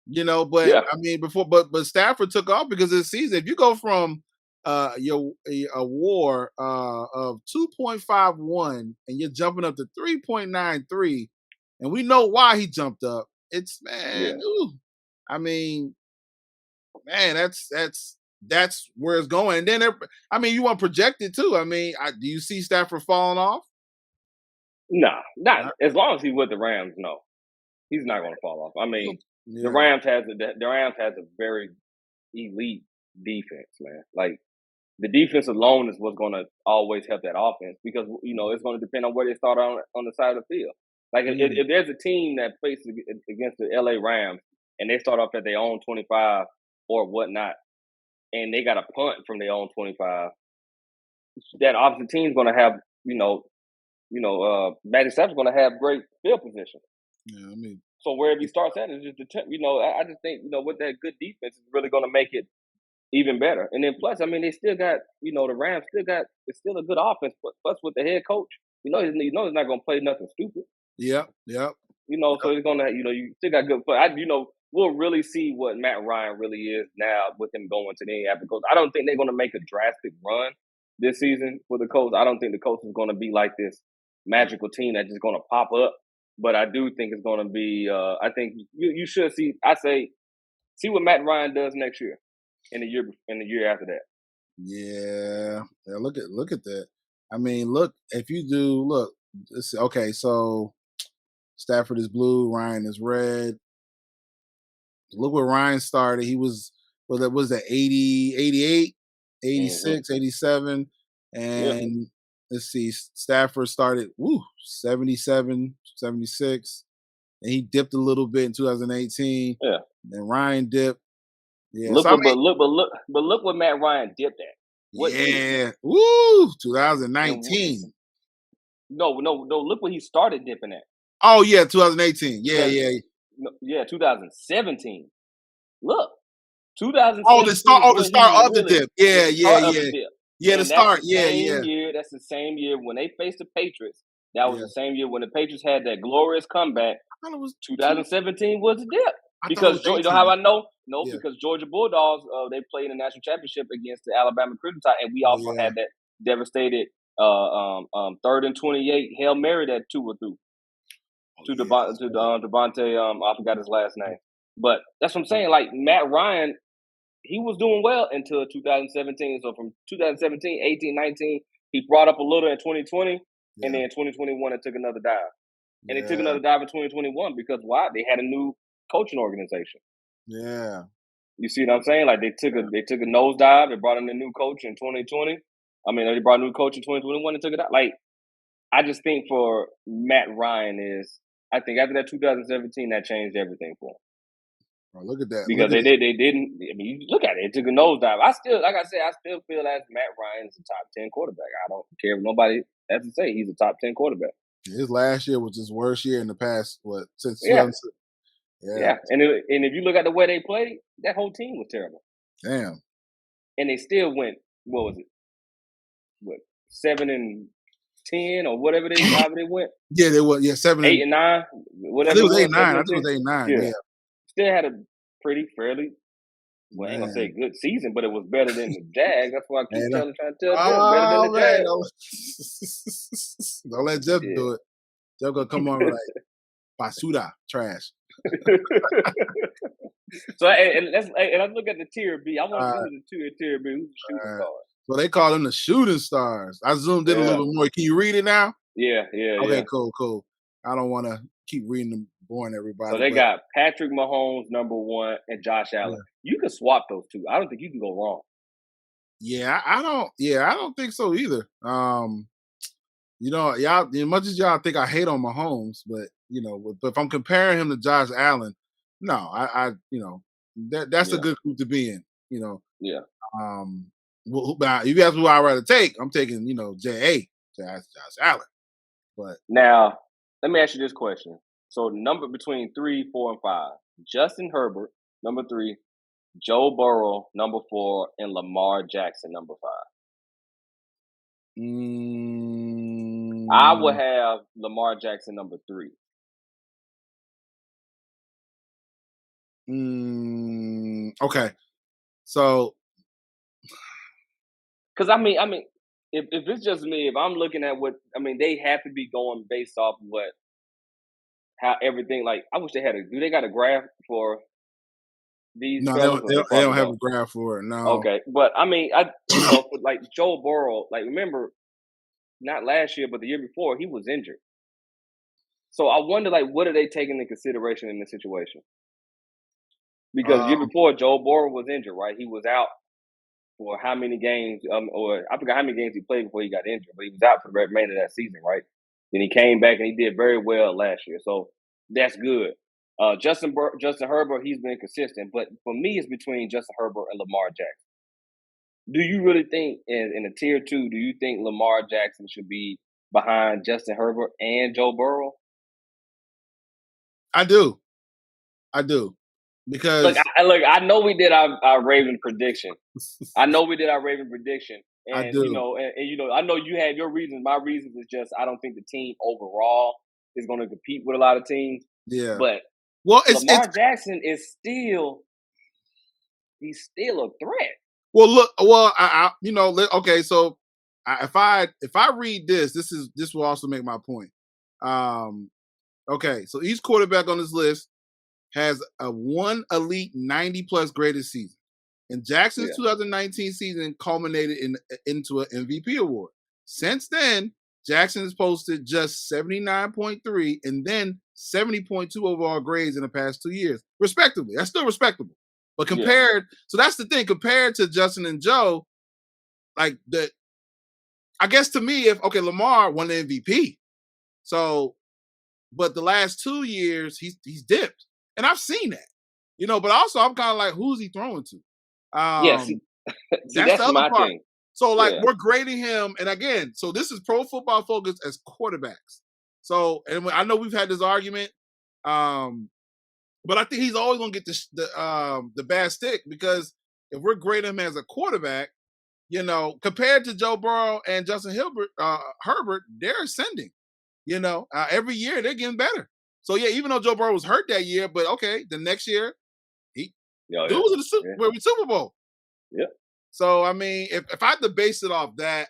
But yeah. I mean, but Stafford took off because of the season. If you go from a WAR of 2.51 and you're jumping up to 3.93, and we know why he jumped up. It's ooh, I mean, man, that's where it's going. And then, you want to project it too. I mean, do you see Stafford falling off? Nah, not as long as he's with the Rams. No, he's not going to fall off. I mean, the Rams has a very elite defense, man. Like the defense alone is what's going to always help that offense because it's going to depend on where they start on the side of the field. Like if there's a team that faces against the LA Rams and they start off at their own 25 or whatnot, and they got a punt from their own 25, that opposite team's going to have Matty Stafford's going to have great field position. Yeah, I mean, so wherever he starts at is just I just think with that good defense is really going to make it even better. And then plus, I mean, they still got the Rams it's still a good offense, but plus with the head coach, he's not going to play nothing stupid. Yeah. So he's going to you still got good. But we'll really see what Matt Ryan really is now with him going to the Indianapolis Colts. I don't think they're going to make a drastic run this season for the Colts. I don't think the Colts is going to be like this magical team that's just going to pop up. But I do think it's going to be. I think you should see. I say, see what Matt Ryan does next year, in the year after that. Yeah. Look at that. I mean, look if you do look. Okay, so Stafford is blue, Ryan is red. Look where Ryan started. He was, that was that 80, 88, 86, 87. And let's see, Stafford started, 77, 76. And he dipped a little bit in 2018. Yeah. And Ryan dipped. Yeah. Look what Matt Ryan dipped at. What year? 2019. No, look what he started dipping at. Oh, yeah, 2018. Yeah, 2017. Look, 2017. Oh, the start of the dip. Yeah. Yeah, the start. That's the same year when they faced the Patriots. That was the same year when the Patriots had that glorious comeback. I thought it was 2017 was the dip. Because you know how I know? No, because Georgia Bulldogs, they played in the national championship against the Alabama Crimson Tide, and we also had that devastated 3rd and 28 Hail Mary that Tua threw to Devontae. I forgot his last name, but that's what I'm saying. Like Matt Ryan, he was doing well until 2017. So from 2017, 18, 19, he brought up a little in 2020. And then 2021, it took another dive. And Yeah. it took another dive in 2021 because why? They had a new coaching organization. Yeah. You see what I'm saying? Like they took a nosedive. They brought in a new coach in 2020. I mean, they brought a new coach in 2021 and took it out. Like, I just think for Matt Ryan I think after that 2017, that changed everything for him. Oh, look at that. Because they didn't. I mean, you look at it. It took a nosedive. I still feel as Matt Ryan is a top 10 quarterback. I don't care if nobody has to say he's a top 10 quarterback. His last year was his worst year in the past. Since Yeah. 2006? Yeah. And if you look at the way they played, that whole team was terrible. Damn. And they still went. What was it? 7-10 or whatever however they went. Yeah, they were. Yeah, 7, 8 and 9. Whatever. I think it was 8-9. I think it was 8-9. Yeah. Still had a fairly. Well, I ain't gonna say good season, but it was better than the Jags. That's why I keep trying to tell them better than the Jags. Don't let Jeff do it. Jeff gonna come on like basura trash. So and let's look at the tier B. I want to do the tier B. Who's the shooting stars? So they call them the shooting stars. I zoomed in a little bit more. Can you read it now? Yeah. Okay, cool. I don't want to keep reading them, boring everybody. So they got Patrick Mahomes number 1 and Josh Allen. Yeah. You can swap those two. I don't think you can go wrong. Yeah, I don't think so either. Y'all, as much as y'all think I hate on Mahomes, but if I'm comparing him to Josh Allen, no, that's a good group to be in. Yeah. If you ask me who I'd rather take, I'm taking Josh Allen. But now, let me ask you this question. So the number between 3, 4, and 5: Justin Herbert, number 3; Joe Burrow, number 4; and Lamar Jackson, number 5. I would have Lamar Jackson number 3. Okay. So, because I mean, if it's just me, if I'm looking at they have to be going based off how everything. Like, I wish they had do they got a graph for these? No, they don't have a graph for it. No. Okay, but like Joe Burrow, like remember, not last year, but the year before, he was injured. So I wonder, like, what are they taking into consideration in this situation? Because the year before, Joe Burrow was injured, right? He was out for how many games? Or I forgot how many games he played before he got injured, but he was out for the remainder of that season, right? Then he came back and he did very well last year, so that's good. Justin Herbert, he's been consistent, but for me, it's between Justin Herbert and Lamar Jackson. Do you really think in a tier 2? Do you think Lamar Jackson should be behind Justin Herbert and Joe Burrow? I do. Because I know we did our Raven prediction. And I do. I know you have your reasons. My reasons is just I don't think the team overall is going to compete with a lot of teams. Yeah. But Lamar Jackson is still a threat. Well, look. Well, okay. So if I read this will also make my point. Okay. So each quarterback on this list has a one elite 90+ graded season, and Jackson's 2019 season culminated into an MVP award. Since then, Jackson has posted just 79.3 and then 70.2 overall grades in the past 2 years, respectively. That's still respectable. But so that's the thing, compared to Justin and Joe, I guess to me, Lamar won the MVP. So, but the last 2 years, he's dipped. And I've seen that, but also I'm kind of like, who's he throwing to? That's the other my part. thing. So, we're grading him. And again, so this is Pro Football Focus as quarterbacks. So, and I know we've had this argument, but I think he's always going to get the bad stick, because if we're grading him as a quarterback, compared to Joe Burrow and Justin Herbert, they're ascending. Every year they're getting better. So even though Joe Burrow was hurt that year, but the next year he was in the Super Bowl. Yeah. So I mean, if I had to base it off that,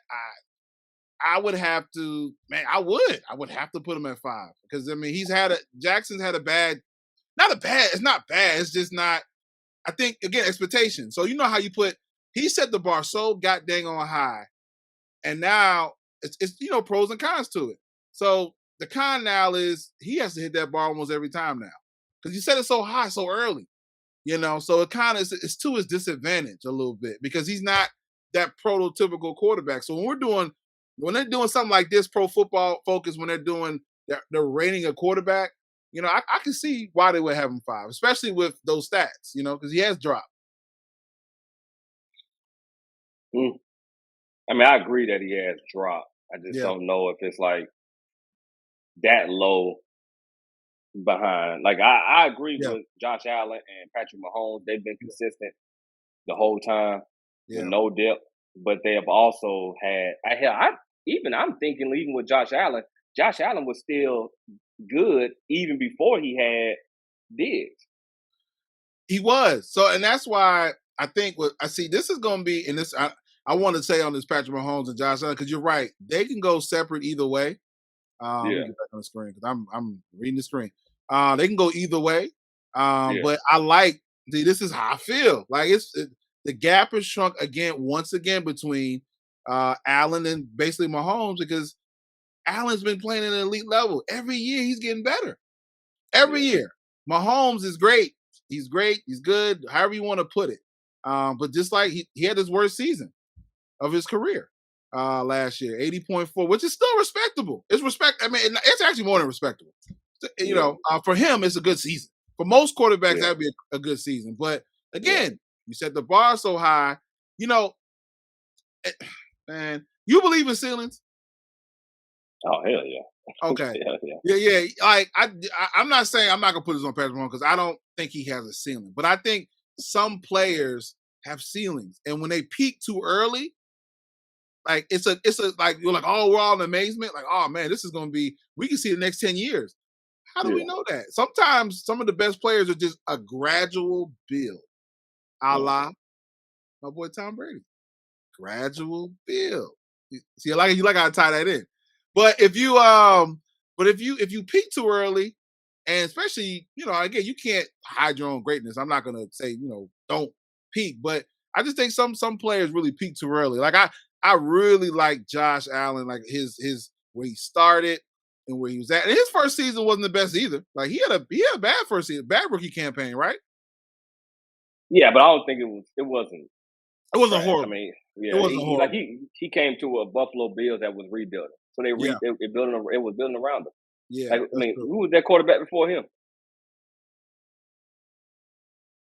I would have to, I would have to put him at 5, because Jackson's had it's not bad. It's just not, I think, again, expectation. So how he set the bar so goddamn on high, and now it's pros and cons to it. So the con now is he has to hit that ball almost every time now because you set it so high so early. So it kind of it's to his disadvantage a little bit because he's not that prototypical quarterback. So when they're doing something like this, Pro Football Focus, when they're doing they're rating a quarterback, I can see why they would have him 5, especially with those stats, because he has dropped. I mean, I agree that he has dropped. I just don't know if it's like that low behind. Like I agree with Josh Allen and Patrick Mahomes. They've been consistent the whole time with no dip, but they have also had. I'm thinking even with Josh Allen was still good even before he had Diggs. He was. So, and that's why I think what I see this is going to be, and this I want to say on this Patrick Mahomes and Josh Allen because you're right, they can go separate either way. Let me get back on the screen because I'm reading the screen. They can go either way, but I like. See, this is how I feel. Like the gap is shrunk once again between Allen and basically Mahomes because Allen's been playing at an elite level every year. He's getting better every year. Mahomes is great. He's great. He's good. However you want to put it. But just like he had his worst season of his career last year, 80.4, which is still respectable. It's I mean, it's actually more than respectable. For him, it's a good season. For most quarterbacks, that would be a good season. But again, you set the bar so high. Man, you believe in ceilings? Oh hell yeah. Okay. Yeah. Like I'm not saying I'm not gonna put this on Patrick Mahomes because I don't think he has a ceiling, but I think some players have ceilings, and when they peak too early, like it's a like you're like, oh, we're all in amazement, like, oh man, this is gonna be. We can see the next 10 years. How do we know that? Sometimes some of the best players are just a gradual build, a la my boy Tom Brady. Gradual build. See, you like how I tie that in. But if you peak too early, and especially, again, you can't hide your own greatness. I'm not gonna say, don't peak, but I just think some players really peak too early. Like I really like Josh Allen, like his where he started and where he was at. And his first season wasn't the best either. Like he had a bad first season, bad rookie campaign, right? Yeah, but I don't think it wasn't. It wasn't horrible. I mean, it wasn't horrible. Like he came to a Buffalo Bills that was rebuilding, so it was building around him. Yeah, like, I mean, who was that quarterback before him?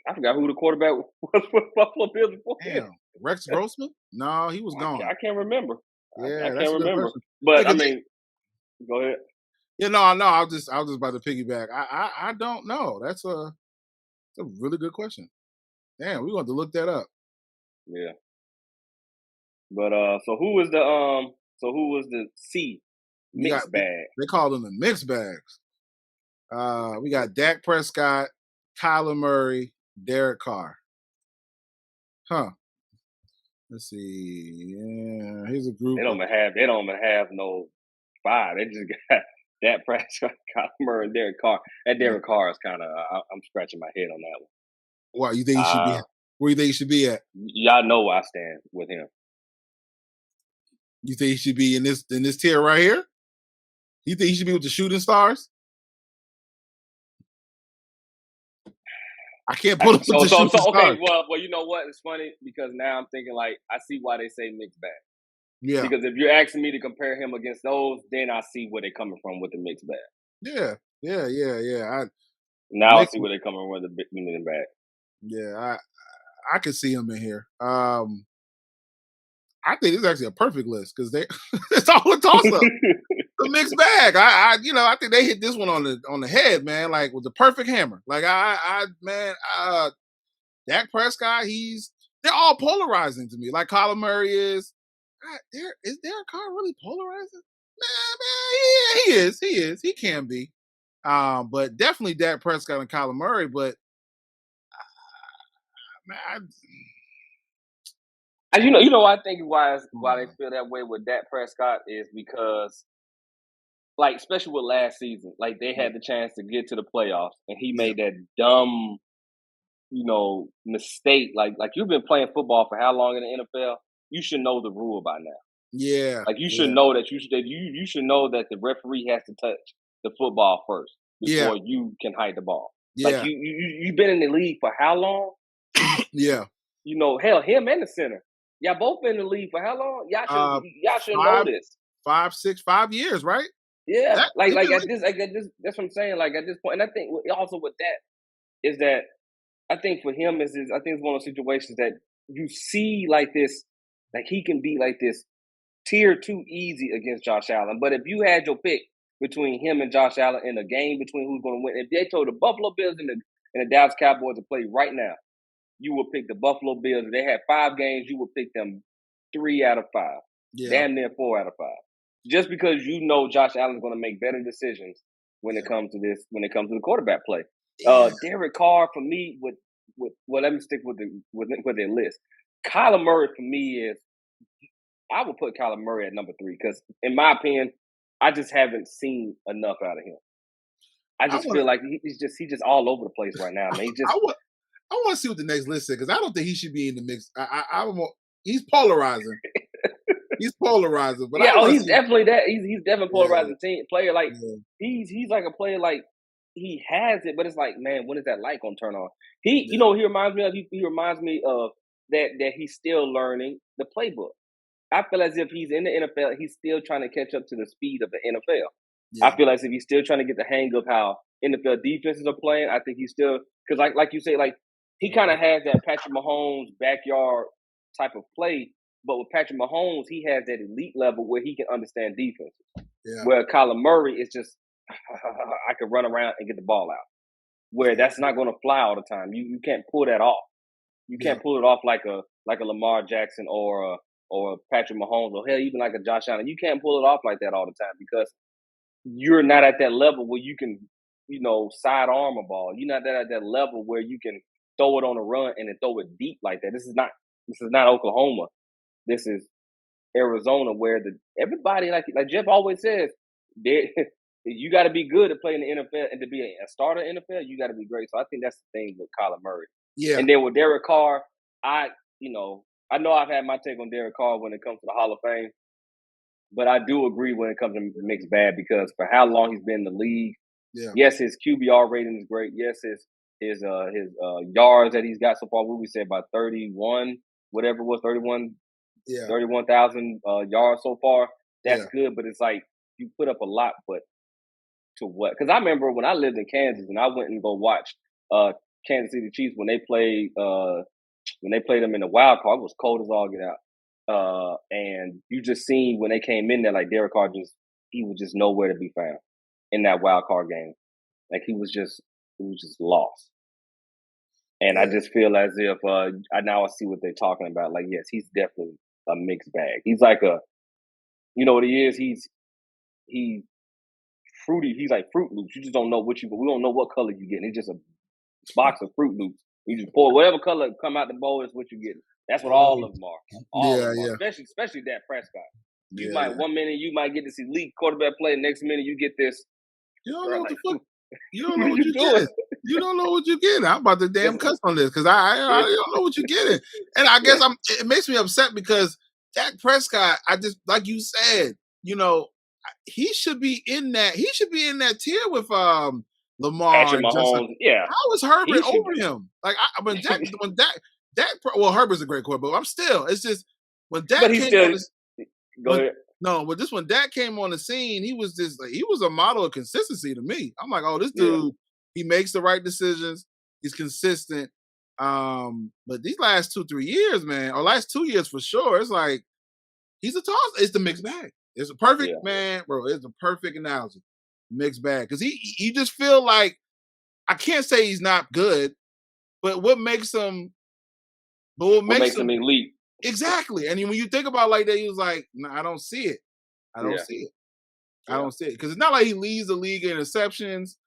I forgot who the quarterback was for Buffalo Bills before him. Rex Grossman? No, he was gone. I can't remember. Yeah, I can't remember. But I mean, go ahead. Yeah, no, I was just about to piggyback. I don't know. That's a really good question. Damn, we're going to look that up. Yeah. But so who was the C mixed bag? They call them the mixed bags. We got Dak Prescott, Kyler Murray, Derek Carr. Huh. Let's see. Yeah, here's a group. They don't even have no 5. They just got Dak Prescott, Kyler Murray, and Derek Carr. That Derek Carr is kind of I'm scratching my head on that one. Why you think he should be? Where you think he should be at? Y'all know where I stand with him. You think he should be in this tier right here? You think he should be with the shooting stars? I can't put him with the shooting stars. Okay, well, you know what? It's funny because now I'm thinking like I see why they say mixed bag. Yeah. Because if you're asking me to compare him against those, then I see where they're coming from with the mixed bag. Yeah. I see where they're coming from with the mixed bag. Yeah, I can see him in here. I think it's actually a perfect list because it's all a toss up. The mixed bag. I think they hit this one on the head, man. Like with the perfect hammer. Like Dak Prescott. They're all polarizing to me. Like Kyler Murray is. Is Derek Carr really polarizing? Man, he is. He can be. But definitely Dak Prescott and Kyler Murray. But man. I think why they feel that way with Dak Prescott is because, like, especially with last season, like they had the chance to get to the playoffs, and he made that dumb, mistake. Like you've been playing football for how long in the NFL? You should know the rule by now. Yeah. Like you should know that you should know that the referee has to touch the football first Yeah. before you can hide the ball. Like Yeah. you've been in the league for how long? Yeah. You know, hell, him and the center. Y'all both been in the league for how long? Y'all should know this. 5 years, right? Yeah, They've been like at this. That's what I'm saying. Like at this point, and I think also with that is that I think for him I think it's one of those situations that you see like this, like he can be like this tier 2 easy against Josh Allen. But if you had your pick between him and Josh Allen in a game between who's going to win, if they told the Buffalo Bills and the Dallas Cowboys to play right now, you would pick the Buffalo Bills. If they had 5 games, you would pick them 3 out of 5, damn near 4 out of 5. Just because you know Josh Allen's going to make better decisions when it comes to this, when it comes to the quarterback play. Derek Carr for me well, let me stick with the list. Kyler Murray for me is, I would put Kyler Murray at number 3 because, in my opinion, I just haven't seen enough out of him. I just feel like he's just all over the place right now. Man. I want to see what the next list says because I don't think he should be in the mix. He's polarizing. He's polarizing, but he's definitely that. He's definitely polarizing player. Like he's like a player. Like he has it, but it's like, man, when is that light gonna turn on? He reminds me of that he's still learning the playbook. I feel as if he's in the NFL, he's still trying to catch up to the speed of the NFL. Yeah. I feel as if he's still trying to get the hang of how NFL defenses are playing. I think he's still, because like you say, like he kind of has that Patrick Mahomes backyard type of play, but with Patrick Mahomes, he has that elite level where he can understand defenses. Yeah. Where Kyler Murray is just, I could run around and get the ball out. Where that's not going to fly all the time. You can't pull that off. You can't pull it off like a Lamar Jackson or Patrick Mahomes, or hell, even like a Josh Allen. You can't pull it off like that all the time because you're not at that level where you can, sidearm a ball. You're not at that level where you can throw it on a run and then throw it deep like that. This is not Oklahoma. This is Arizona, where everybody, like Jeff always says, you got to be good to play in the NFL, and to be a starter in the NFL, you got to be great. So I think that's the thing with Kyler Murray. Yeah. And then with Derek Carr, I know I've had my take on Derek Carr when it comes to the Hall of Fame, but I do agree when it comes to mixed bag because for how long he's been in the league, yes, his QBR rating is great. Yes, his yards that he's got so far, what we said, about 31, whatever it was, 31,000 yards so far. That's good, but it's like you put up a lot, but to what? Because I remember when I lived in Kansas and I went and go watch Kansas City Chiefs when they played them in the wild card. It was cold as all get out. And you just seen when they came in there, like Derek Carr he was just nowhere to be found in that wild card game. Like he was just lost. And I just feel as if I now see what they're talking about. Like, yes, he's definitely a mixed bag. He's like you know what he is? He's fruity. He's like Fruit Loops. You just don't know we don't know what color you get. It's just a box of Fruit Loops. You just pour whatever color come out the bowl is what you get. That's what all of them are. All of them are. Especially Dak Prescott. One minute you might get this elite quarterback play, next minute you get this. You don't know what the fuck. You don't know what you're getting. You don't know what you're getting. I'm about to damn cuss on this because I don't know what you're getting. And I guess it makes me upset because Dak Prescott, I just, like you said, he should be in that. He should be in that tier with Lamar. Patrick Mahomes. Yeah. How is Herbert over him? Like when Dak, well, Herbert's a great quarterback, but I'm still. It's just when Dak Go ahead. No, but when Dak came on the scene, he was just like, he was a model of consistency to me. I'm like, oh, this dude, he makes the right decisions. He's consistent. But these last 2-3 years, man, or last 2 years for sure, it's like he's a toss. It's the mixed bag. It's a perfect man, bro. It's a perfect analogy. Mixed bag. Because you just feel like, I can't say he's not good, but what makes him elite? Exactly. And when you think about it like that, he was like, no, I don't see it. I don't see it. I don't see it. Because it's not like he leads the league in interceptions.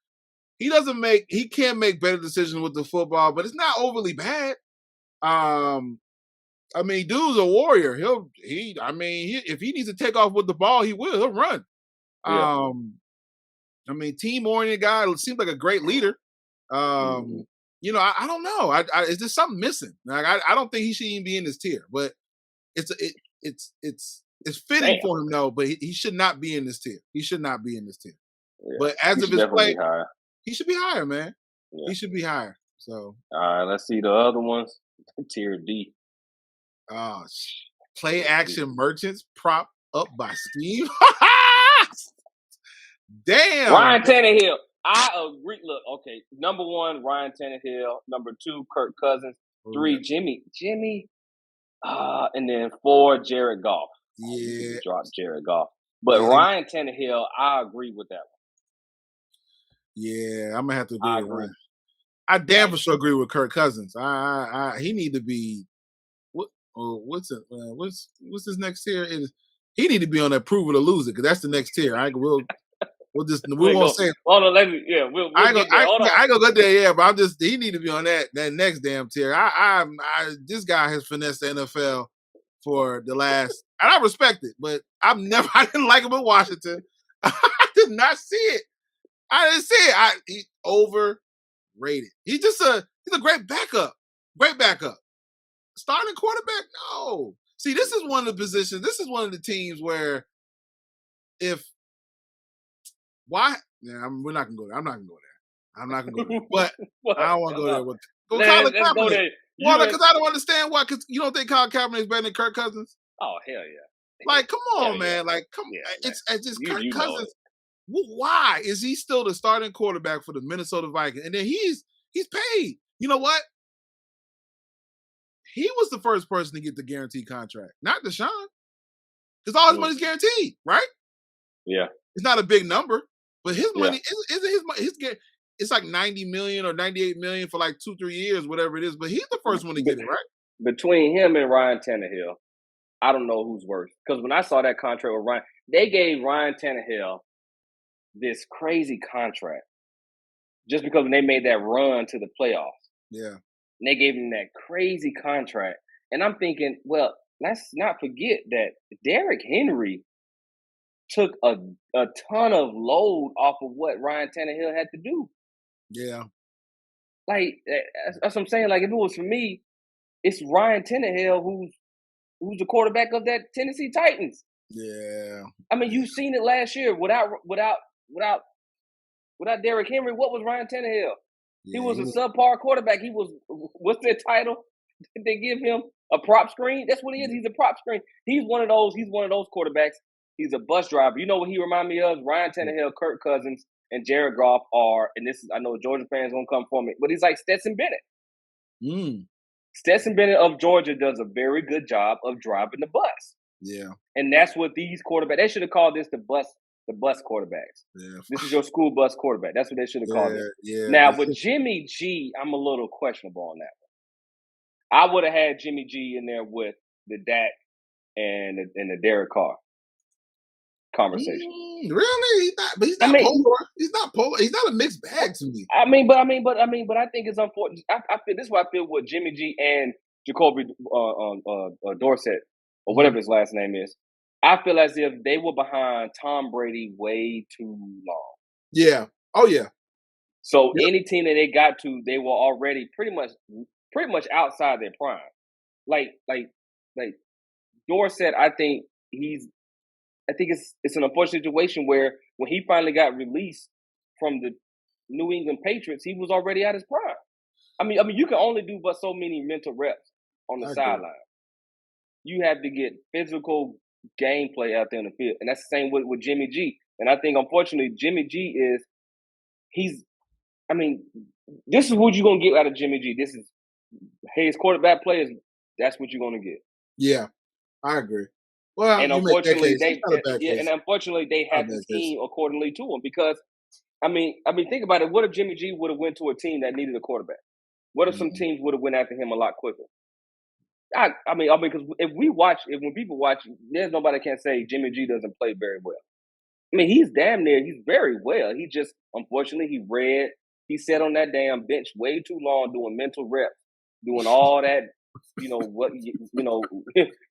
He can't make better decisions with the football, but it's not overly bad. Dude's a warrior. If he needs to take off with the ball, he will. He'll run. Team-oriented guy. Seems like a great leader. I don't know. Is there something missing? Like I don't think he should even be in this tier. But it's It's fitting for him though, but he should not be in this tier. He should not be in this tier. Yeah. But as of his play, higher. He should be higher, man. Yeah. He should be higher. So, all right, let's see the other ones. Tier D. Play action merchants prop up by Steve. Damn. Ryan Tannehill. I agree. Look, okay. Number 1, Ryan Tannehill. Number 2, Kirk Cousins. 3, Jimmy. And then 4, Jared Goff. Yeah. Drop Jared Goff. But Ryan Tannehill, I agree with that one. Yeah, I'm gonna have to agree with Ryan. I damn for sure agree with Kirk Cousins. He need to be what's his next tier? He need to be on that prove it or lose it, because that's the next tier. We won't say. Hold on, let me. Yeah, we'll I ain't gonna go there. Yeah, but he need to be on that next damn tier. This guy has finessed the NFL for the last, and I respect it, but I didn't like him in Washington. I did not see it. I didn't see it. He's overrated. He's a great backup. Great backup. Starting quarterback? No. See, this is one of the positions. This is one of the teams where we're not gonna go there. I'm not gonna go there. I'm not gonna go there. But I don't want to go there with Colin Kaepernick. Well, because I don't understand why. Because you don't think Colin Kaepernick is better than Kirk Cousins? Oh, hell yeah. Like, come on, man. Like, come on. It's just Kirk Cousins. Why is he still the starting quarterback for the Minnesota Vikings? And then he's paid. You know what? He was the first person to get the guaranteed contract, not Deshaun. Because all his money's guaranteed, right? Yeah. It's not a big number, but his money isn't his money. It's like $90 million or $98 million for like 2-3 years, whatever it is. But he's the first one to get it, right? Between him and Ryan Tannehill, I don't know who's worse. Because when I saw that contract with Ryan, they gave Ryan Tannehill this crazy contract just because when they made that run to the playoffs. Yeah. And they gave him that crazy contract. And I'm thinking, well, let's not forget that Derrick Henry took a ton of load off of what Ryan Tannehill had to do. Yeah. Like, that's what I'm saying. Like, if it was for me, it's Ryan Tannehill who's the quarterback of that Tennessee Titans. Yeah. I mean, you've seen it last year without Derrick Henry. What was Ryan Tannehill? Yeah, he was a subpar quarterback. He was, what's their title? Did they give him a prop screen? That's what he is. He's a prop screen. He's one of those quarterbacks. He's a bus driver. You know what he remind me of? Ryan Tannehill, Kirk Cousins, and Jared Goff are, and this is, I know Georgia fans gonna come for me, but he's like Stetson Bennett. Stetson Bennett of Georgia does a very good job of driving the bus. Yeah. And that's what these quarterbacks, they should have called this the bus quarterbacks. Yeah. This is your school bus quarterback. That's what they should have called it. Yeah. Now, with Jimmy G, I'm a little questionable on that one. I would have had Jimmy G in there with the Dak and the Derek Carr conversation. Really? He's not polar. He's not polar. He's not a mixed bag to me. I think it's unfortunate. I feel this is what I feel with Jimmy G and Jacoby Dorsett, or whatever his last name is. I feel as if they were behind Tom Brady way too long. Yeah. Oh yeah. So any team that they got to, they were already pretty much outside their prime. Like Dorsett, I think it's an unfortunate situation where when he finally got released from the New England Patriots, he was already at his prime. I mean, you can only do but so many mental reps on the sideline. You have to get physical gameplay out there in the field, and that's the same with Jimmy G. And I think, unfortunately, Jimmy G this is what you're gonna get out of Jimmy G. This is his quarterback players. That's what you're gonna get. Yeah, I agree. Well, and unfortunately, they had to scheme accordingly to him because, I mean, think about it. What if Jimmy G would have went to a team that needed a quarterback? What if some teams would have went after him a lot quicker? I mean, because when people watch, there's nobody can say Jimmy G doesn't play very well. I mean, he's very well. He just, unfortunately, he sat on that damn bench way too long doing mental reps, doing all that,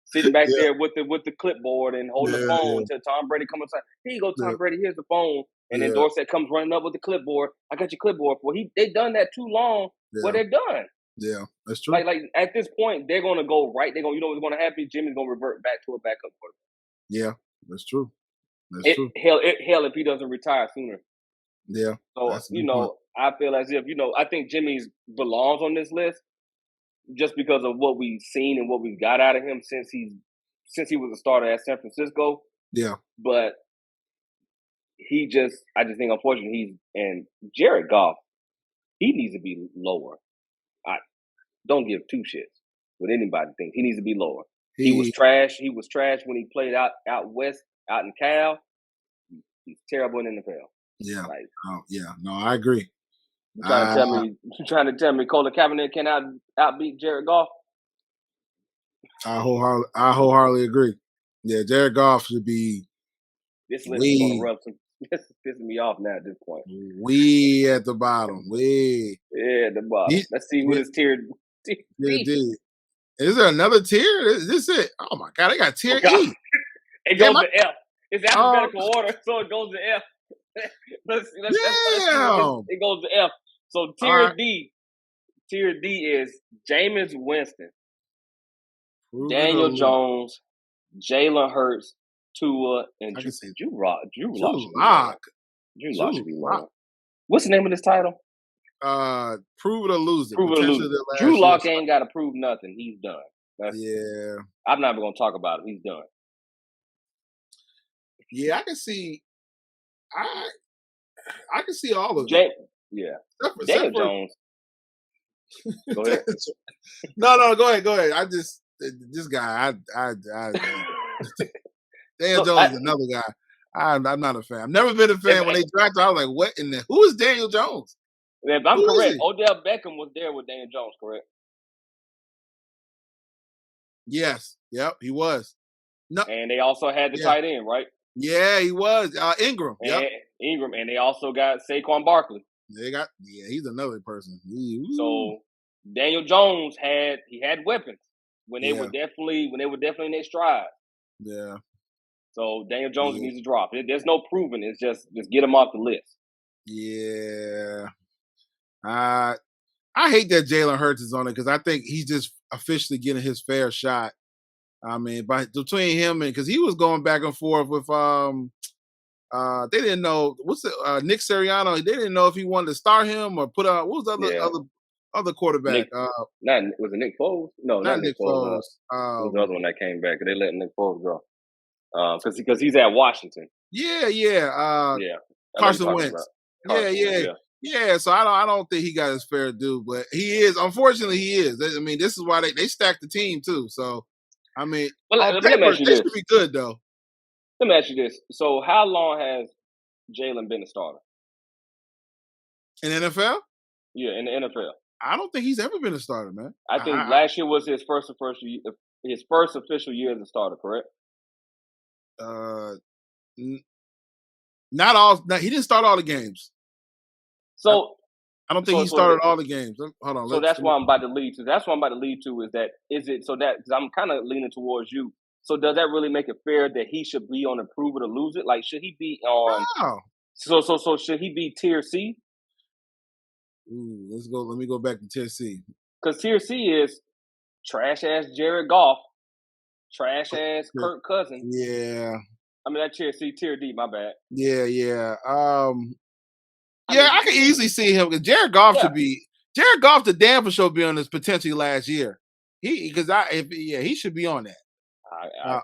sitting back there with the clipboard and holding the phone until Tom Brady comes inside. Here you go, Tom Brady, here's the phone. And then Dorsett comes running up with the clipboard. I got your clipboard. Well, they done that too long. What they're done. Yeah, that's true. Like at this point, they're gonna go right. What's gonna happen? Jimmy's gonna revert back to a backup quarterback. Yeah, that's true. That's true. Hell, if he doesn't retire sooner. Yeah, So, that's a good point. I feel as if, I think Jimmy's belongs on this list just because of what we've seen and what we've got out of him since he was a starter at San Francisco. Yeah, But I just think unfortunately and Jared Goff, he needs to be lower. I don't give two shits what anybody thinks. He needs to be lower. He was trash. He was trash when he played out west, out in Cal. He's terrible in the NFL. Yeah. Like, no, I agree. You trying to tell me Colin Kaepernick can outbeat Jared Goff? I wholeheartedly agree. Yeah, Jared Goff should be. This list is going to rub some. This is pissing me off now at this point. We at the bottom. Yeah, at the bottom. Let's see who this tier. Is there another tier? Is this it? Oh my God, they got tier E. It goes to F. It's alphabetical order, so it goes to F. Let's it goes to F. So tier D is Jameis Winston, Daniel Jones, Jalen Hurts, Tua, and Drew Lock. Drew Lock should be lower. What's the name of this title? Prove it or lose it. Drew Lock ain't got to prove nothing. He's done. I'm not even going to talk about him. He's done. Yeah, I can see. I can see all of it. Daniel Jones. Go ahead. No, go ahead. I just this guy. Daniel Jones is another guy. I'm not a fan. I've never been a fan. When they drafted, I was like, "What in the? Who is Daniel Jones?" If I'm correct, Odell Beckham was there with Daniel Jones, correct? Yes. Yep, he was. No, and they also had the tight end, right? Yeah, he was Ingram. Ingram, and they also got Saquon Barkley. He's another person. So Daniel Jones had weapons when they were definitely in their stride. Yeah. So Daniel Jones needs to drop. There's no proving. It's just get him off the list. Yeah. I hate that Jalen Hurts is on it because I think he's just officially getting his fair shot. I mean, between him and because he was going back and forth with they didn't know Nick Sirianno. They didn't know if he wanted to start him or put what was the other quarterback? Was it Nick Foles? No, not Nick Foles. There was another one that came back. They let Nick Foles go because he's at Washington. Yeah. Carson Wentz. Yeah. So I don't think he got his fair due, but he is. Unfortunately, he is. I mean, this is why they stacked the team too. So. I mean, let me ask you this. Should be good though. Let me ask you this. So, how long has Jalen been a starter in the NFL? Yeah, in the NFL. I don't think he's ever been a starter, man. I think last year was his first official year as a starter. Correct? Not all. He didn't start all the games. So. I don't think he started all the games. Hold on. So that's what I'm about to lead to. That's what I'm about to lead to is it so that because I'm kind of leaning towards you. So does that really make it fair that he should be on Prove It or Lose It? Like, should he be on? No. So should he be tier C? Let's go. Let me go back to tier C. Because tier C is trash ass Jared Goff, trash ass Kirk Cousins. Yeah. I mean that tier C, tier D. My bad. Yeah. I can easily see him because Jared Goff should be. Jared Goff, the damn for sure, be on this potentially last year. He should be on that. I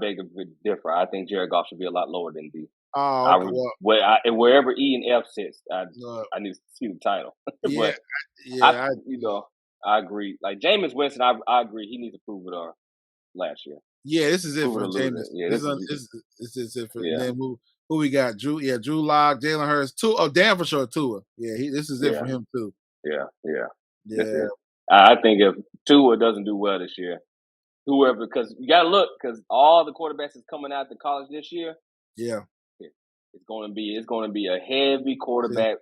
beg to differ. I think Jared Goff should be a lot lower than D. Wherever E and F sits, I need to see the title. I agree. Like Jameis Winston, I agree. He needs to prove it last year. Yeah, this is it for Jameis. Yeah, this is it for then who we got? Drew Lock, Jalen Hurts, Tua. Oh, damn for sure, Tua. Yeah, this is it for him too. Yeah. I think if Tua doesn't do well this year, whoever, because you got to look because all the quarterbacks is coming out to college this year. Yeah, it's going to be a heavy quarterback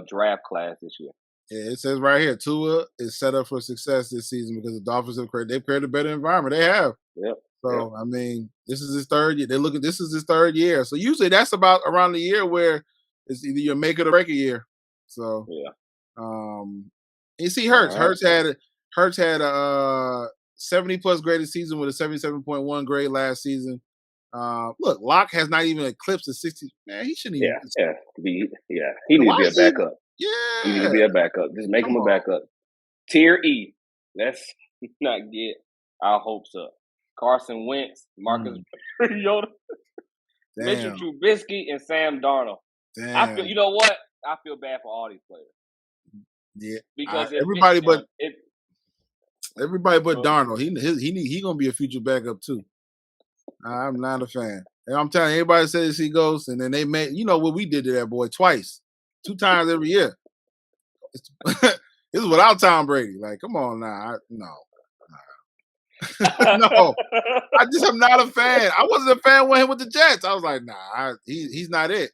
draft class this year. Yeah, it says right here, Tua is set up for success this season because the Dolphins they've created a better environment. They have. Yep. So, I mean, this is his third year. This is his third year. So usually that's about around the year where it's either your make it or break a year. So, you see Hurts. Hurts had 70-plus graded season with a 77.1 grade last season. Look, Locke has not even eclipsed the 60. Man, he shouldn't even. He need to be a backup. Yeah. He need to be a backup. Just make him a backup. Tier E. Let's not get our hopes up. Carson Wentz, Marcus Mariota, Mitchell Trubisky, and Sam Darnold. Damn. You know what? I feel bad for all these players. Yeah, because everybody but Darnold, he gonna be a future backup too. I'm not a fan. And I'm telling you, everybody says he goes, and then they made what we did to that boy twice, 2 times every year. This is without Tom Brady. Like, come on now, no. I'm not a fan. I wasn't a fan with him with the Jets. I was like, nah, he's not it.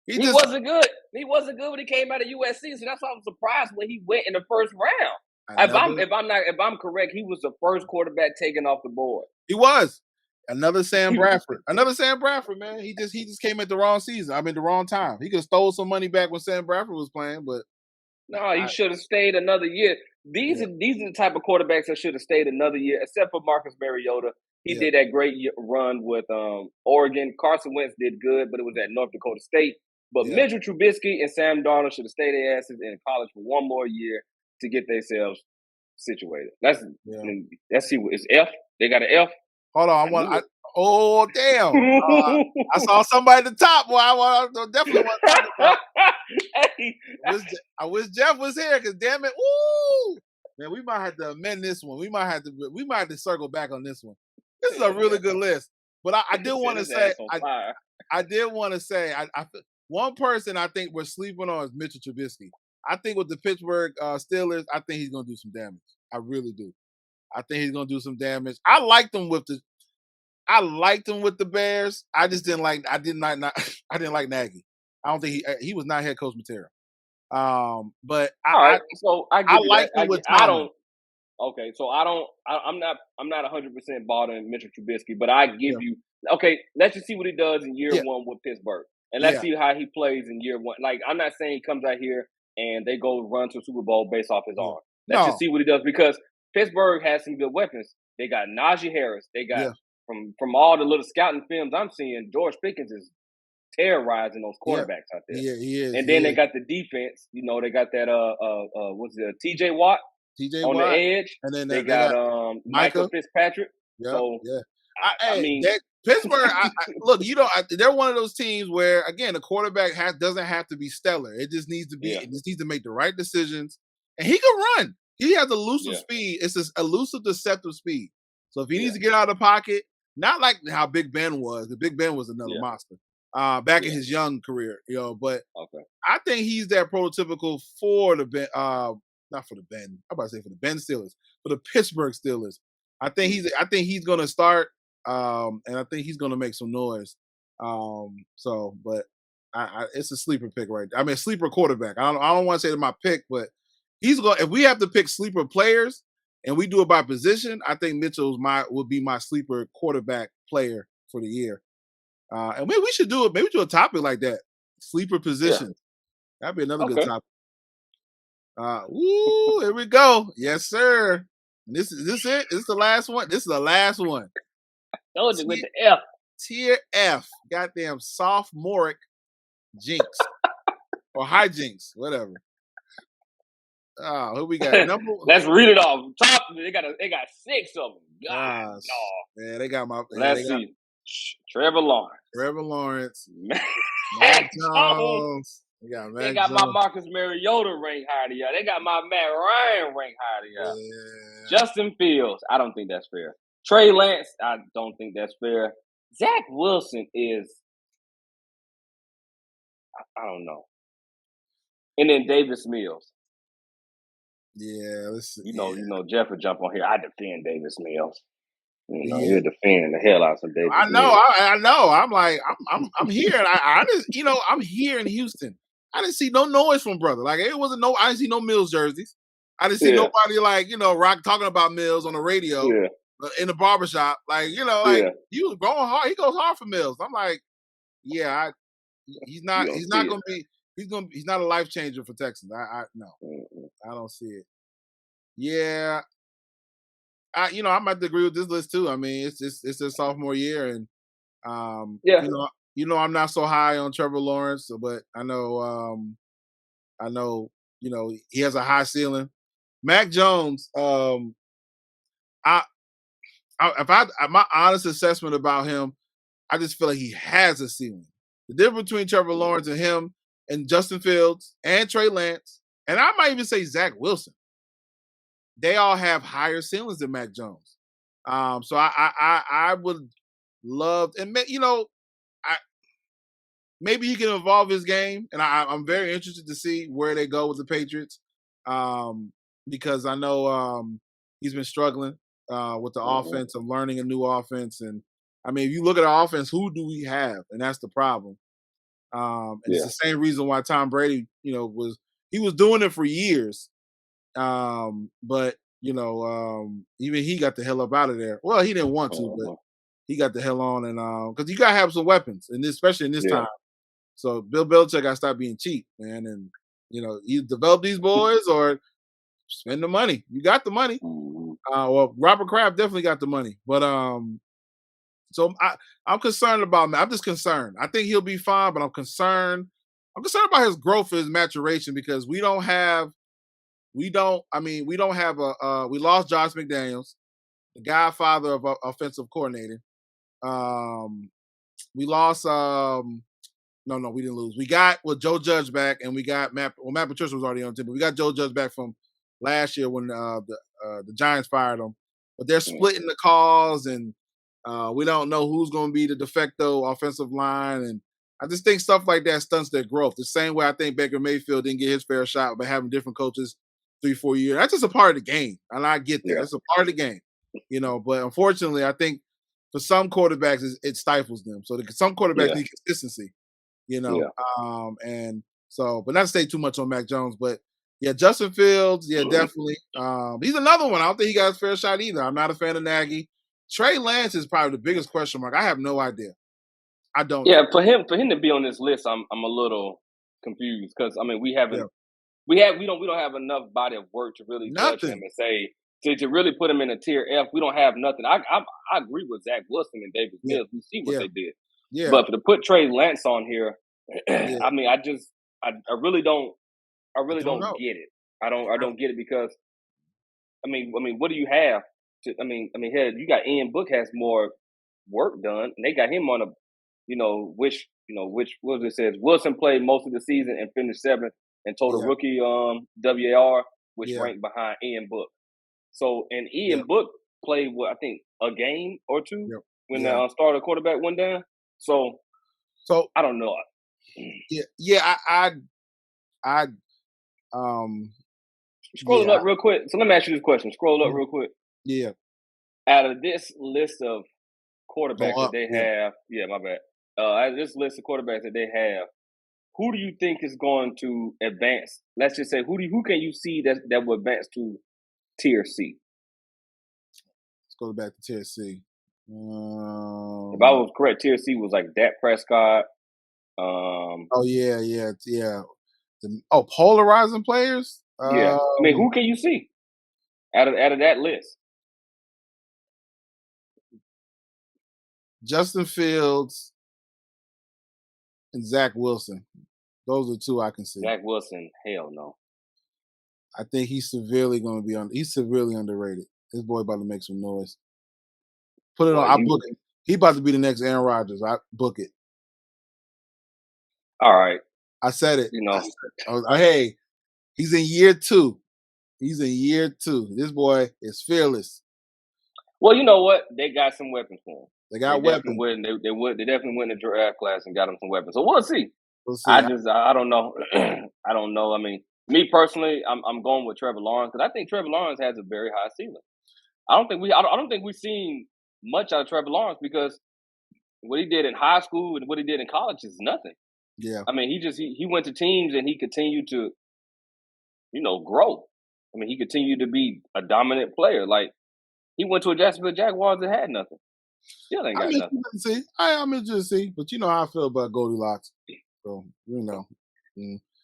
He wasn't good. He wasn't good when he came out of USC, so that's why I was surprised when he went in the first round. If I'm correct, he was the first quarterback taken off the board. He was. Another Sam Bradford. Man. He just came at the wrong season. The wrong time. He could have stole some money back when Sam Bradford was playing, but no, he should have stayed another year. These are the type of quarterbacks that should have stayed another year, except for Marcus Mariota. He did that great run with Oregon. Carson Wentz did good, but it was at North Dakota State. But Mitchell Trubisky and Sam Darnold should have stayed their asses in college for one more year to get themselves situated. Let's see what it's F. They got an F. Hold on, oh damn! I saw somebody at the top. Boy, I definitely want to talk about. I wish Jeff was here, because damn it, woo! Man, we might have to amend this one. We might have to circle back on this one. This is a really good list. But I did want to say, one person I think we're sleeping on is Mitchell Trubisky. I think with the Pittsburgh Steelers, I think he's going to do some damage. I really do. I think he's going to do some damage. I liked him with the Bears. I just didn't like. I didn't like Nagy. I don't think he was not head coach material. But I like him with Tomlin. Okay, so I'm not 100% bought in Mitchell Trubisky, but I give you. Okay, let's just see what he does in year one with Pittsburgh, and let's see how he plays in year one. Like, I'm not saying he comes out here and they go run to a Super Bowl based off his arm. Let's just see what he does, because Pittsburgh has some good weapons. They got Najee Harris. They got from all the little scouting films I'm seeing, George Pickens is terrorizing those quarterbacks out there. Yeah, he is. And then they got the defense. They got that what's it, TJ Watt on the edge. And then they got Michael Fitzpatrick. Pittsburgh. Look, they're one of those teams where, again, the quarterback doesn't have to be stellar. It just needs to be. It just needs to make the right decisions, and he can run. He has elusive speed. It's this elusive, deceptive speed. So if he needs to get out of the pocket, not like how Big Ben was. The Big Ben was another monster back in his young career, But I think he's that prototypical for the Ben. Not for the Ben. I'm about to say for the Ben Steelers, for the Pittsburgh Steelers. I think he's going to start, and I think he's going to make some noise. But it's a sleeper pick right there. A sleeper quarterback. I don't want to say it's my pick, but he's going. If we have to pick sleeper players and we do it by position, I think Mitchell's will be my sleeper quarterback player for the year. And maybe we should do it. Maybe do a topic like that. Sleeper positions. That'd be another good topic. Here we go. Yes, sir. This it? This is the last one. This is the last one. Told you with the F. Tier F. Goddamn sophomoric jinx. Or hijinks. Whatever. Who we got? Let's read it off. Top. They got 6 of them. God, yeah, they got my. Let's see. Trevor Lawrence. Matt Jones. They got my Marcus Mariota ranked higher than y'all. They got my Matt Ryan ranked higher than y'all. Yeah. Justin Fields. I don't think that's fair. Trey Lance. I don't think that's fair. Zach Wilson is. I don't know. And then Davis Mills. Yeah, let's see. You know, Jeff would jump on here. I defend Davis Mills. You're defending the hell out of some Davis. I know. Mills. I know. I'm like, I'm here, and I just, I'm here in Houston. I didn't see no noise from brother. Like, I didn't see no Mills jerseys. I didn't see nobody rock talking about Mills on the radio in the barbershop. He was going hard. He goes hard for Mills. I'm like, he's not a life changer for Texans. No, I don't see it. Yeah. I might agree with this list too. I mean, it's their sophomore year, and Yeah. I'm not so high on Trevor Lawrence, but I know, he has a high ceiling. Mac Jones, I, my honest assessment about him, I just feel like he has a ceiling. The difference between Trevor Lawrence and him and Justin Fields and Trey Lance, and I might even say Zach Wilson, they all have higher ceilings than Mac Jones. So I would love, and I maybe he can evolve his game, and I'm very interested to see where they go with the Patriots, because I know he's been struggling with the offense of learning a new offense, and I mean, if you look at our offense, who do we have? And that's the problem. And it's the same reason why Tom Brady, he was doing it for years, but even he got the hell up out of there. Well, he didn't want to, but he got the hell on, and because you gotta have some weapons, and especially in this time. So Bill Belichick got to stop being cheap, man, and you develop these boys or spend the money. You got the money. Well, Robert Kraft definitely got the money, but so I'm concerned about him. I'm just concerned. I think he'll be fine, but I'm concerned. I'm concerned about his growth, his maturation, because we lost Josh McDaniels, the godfather of offensive coordinator. We lost. No, we didn't lose. We got Joe Judge back, and we got Matt. Well, Matt Patricia was already on the team, but we got Joe Judge back from last year when the Giants fired him. But they're splitting the calls, and we don't know who's going to be the de facto offensive line. And I just think stuff like that stunts their growth. The same way I think Baker Mayfield didn't get his fair shot by having different coaches 3-4 years. That's just a part of the game, and I get that. Yeah. That's a part of the game, But unfortunately, I think for some quarterbacks, it stifles them. So some quarterbacks need consistency. And so, but not to stay too much on Mac Jones, but Justin Fields, definitely. He's another one. I don't think he got his fair shot either. I'm not a fan of Nagy. Trey Lance is probably the biggest question mark. I have no idea. I don't. Yeah, for him to be on this list, I'm a little confused because I mean we don't have enough body of work to really judge him and say to really put him in a tier F. We don't have nothing. I agree with Zach Wilson and David Mills. We see what they did. Yeah. But to put Trey Lance on here, I mean, I really don't get it. I don't get it because, I mean, what do you have? Hell, you got Ian Book has more work done, and they got him on which what it says Wilson played most of the season and finished 7th in total rookie WAR, which ranked behind Ian Book. So, and Ian Book played I think a game or two when the starter quarterback went down. So I don't know. I scrolling up real quick. So let me ask you this question. Scroll up real quick. Yeah. Out of this list of quarterbacks that they have, my bad. Out of this list of quarterbacks that they have, who do you think is going to advance? Let's just say who can you see that will advance to tier C? Let's go back to tier C. If I was correct, tier C was like Dak Prescott. Polarizing players. I mean, who can you see out of that list? Justin Fields and Zach Wilson. Those are two I can see. Zach Wilson, hell no. I think he's severely going to be he's severely underrated. This boy about to make some noise. Put it on. I book it. He about to be the next Aaron Rodgers. I book it. All right. I said it. Hey, he's in year 2. He's in year 2. This boy is fearless. Well, you know what? They got some weapons for him. They got weapons. They definitely went in the draft class and got him some weapons. So we'll see. I don't know. I don't know. I mean, me personally, I'm going with Trevor Lawrence because I think Trevor Lawrence has a very high ceiling. I don't think we've seen much out of Trevor Lawrence because what he did in high school and what he did in college is nothing. Yeah. I mean, he went to teams and he continued to, grow. I mean, he continued to be a dominant player. Like he went to a Jacksonville Jaguars that had nothing. Still ain't got nothing. I'm interested to see, but you know how I feel about Goldilocks. So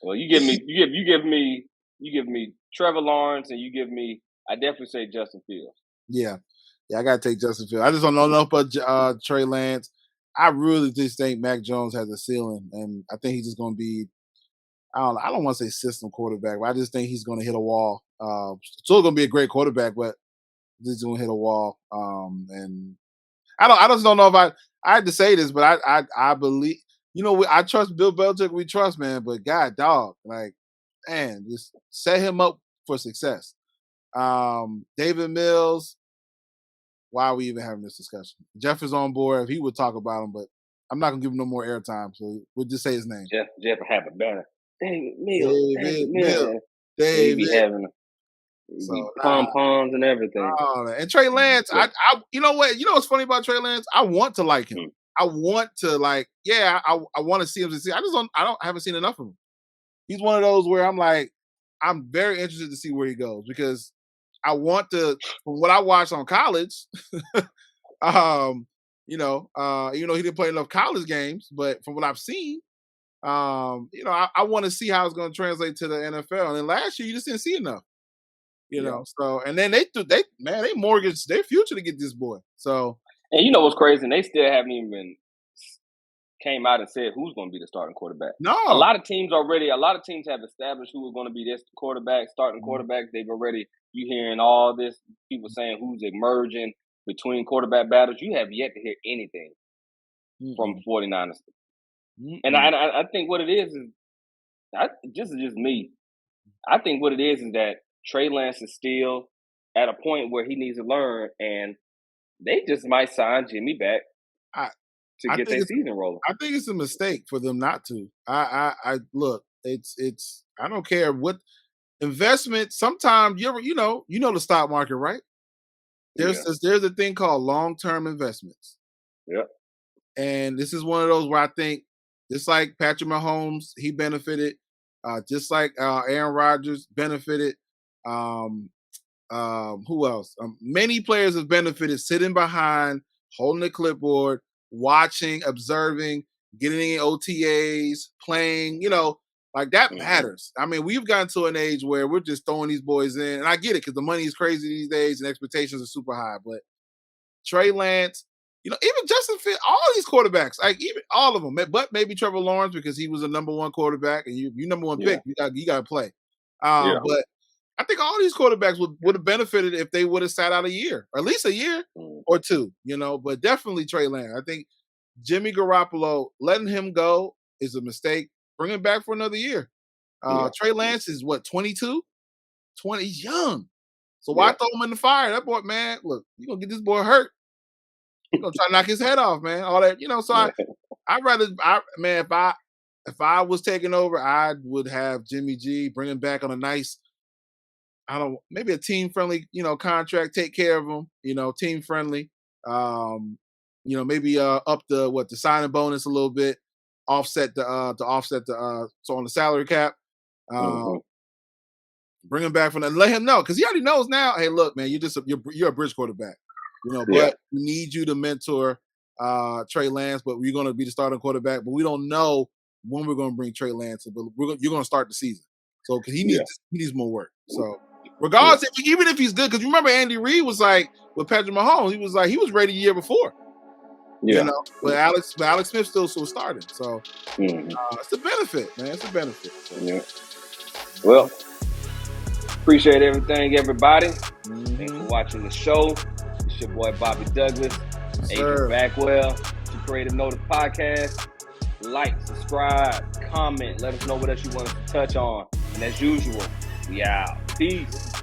Well, you give me Trevor Lawrence, and you give me. I definitely say Justin Fields. Yeah, I gotta take Justin Fields. I just don't know enough about Trey Lance. I really just think Mac Jones has a ceiling, and I think he's just going to be. I don't want to say system quarterback, but I just think he's going to hit a wall. Still going to be a great quarterback, but he's going to hit a wall. And I just don't know if I had to say this, but I believe, I trust Bill Belichick. We trust, man. But God, dog, like, man, just set him up for success. David Mills. Why are we even having this discussion? Jeff is on board. He would talk about him, but I'm not gonna give him no more airtime. So we'll just say his name. Jeff have a banner. David Mills. David. He be having pom-poms and everything. And Trey Lance, I you know what? You know what's funny about Trey Lance? I want to like him. I want to I want to see him succeed. I haven't seen enough of him. He's one of those where I'm like, I'm very interested to see where he goes because I want to, from what I watched on college, even though he didn't play enough college games, but from what I've seen, I want to see how it's going to translate to the NFL. And then last year, you just didn't see enough, know. So, and then they mortgaged their future to get this boy. So, and you know what's crazy? And they still haven't even came out and said who's going to be the starting quarterback. No, a lot of teams have established who is going to be this starting quarterback. They've already. You hearing all this, people saying who's emerging between quarterback battles. You have yet to hear anything from 49ers. And I think what it is just me. I think what it is that Trey Lance is still at a point where he needs to learn, and they just might sign Jimmy back to get their season rolling. I think it's a mistake for them not to. I look, it's I don't care what. Investment. Sometimes you know the stock market, right? There's a thing called long-term investments. Yeah. And this is one of those where I think, just like Patrick Mahomes, he benefited. Just like Aaron Rodgers benefited. Who else? Many players have benefited sitting behind, holding the clipboard, watching, observing, getting in OTAs, playing. Like that matters. I mean, we've gotten to an age where we're just throwing these boys in, and I get it because the money is crazy these days and expectations are super high. But Trey Lance, even Justin Fields, all these quarterbacks, like even all of them, but maybe Trevor Lawrence because he was a number one quarterback and you number one pick, you got to play. But I think all these quarterbacks would have benefited if they would have sat out a year, or at least a year or two. But definitely Trey Lance. I think Jimmy Garoppolo, letting him go is a mistake. Bring him back for another year. Trey Lance is 22? 20, he's young. So why throw him in the fire? That boy, man, look, you're going to get this boy hurt. You're going to try to knock his head off, man. All that, so I'd rather, if I was taking over, I would have Jimmy G, bring him back on a nice, maybe a team-friendly, contract, take care of him, team-friendly. Maybe up the signing bonus a little bit. Offset so on the salary cap, bring him back from that. Let him know because he already knows now. Hey, look, man, you're a bridge quarterback, but we need you to mentor Trey Lance. But we're going to be the starting quarterback. But we don't know when we're going to bring Trey Lance. But you're going to start the season, so because he needs more work. So regardless, even if he's good, because remember Andy Reid was like with Patrick Mahomes, he was ready the year before. But Alex Smith still started. So it's a benefit, man. It's a benefit. So. Well, appreciate everything, everybody. Thanks for watching the show. It's your boy Bobby Douglas, Adrian Backwell, to Creative Notice Podcast. Like, subscribe, comment. Let us know what else you want us to touch on. And as usual, we out. Peace.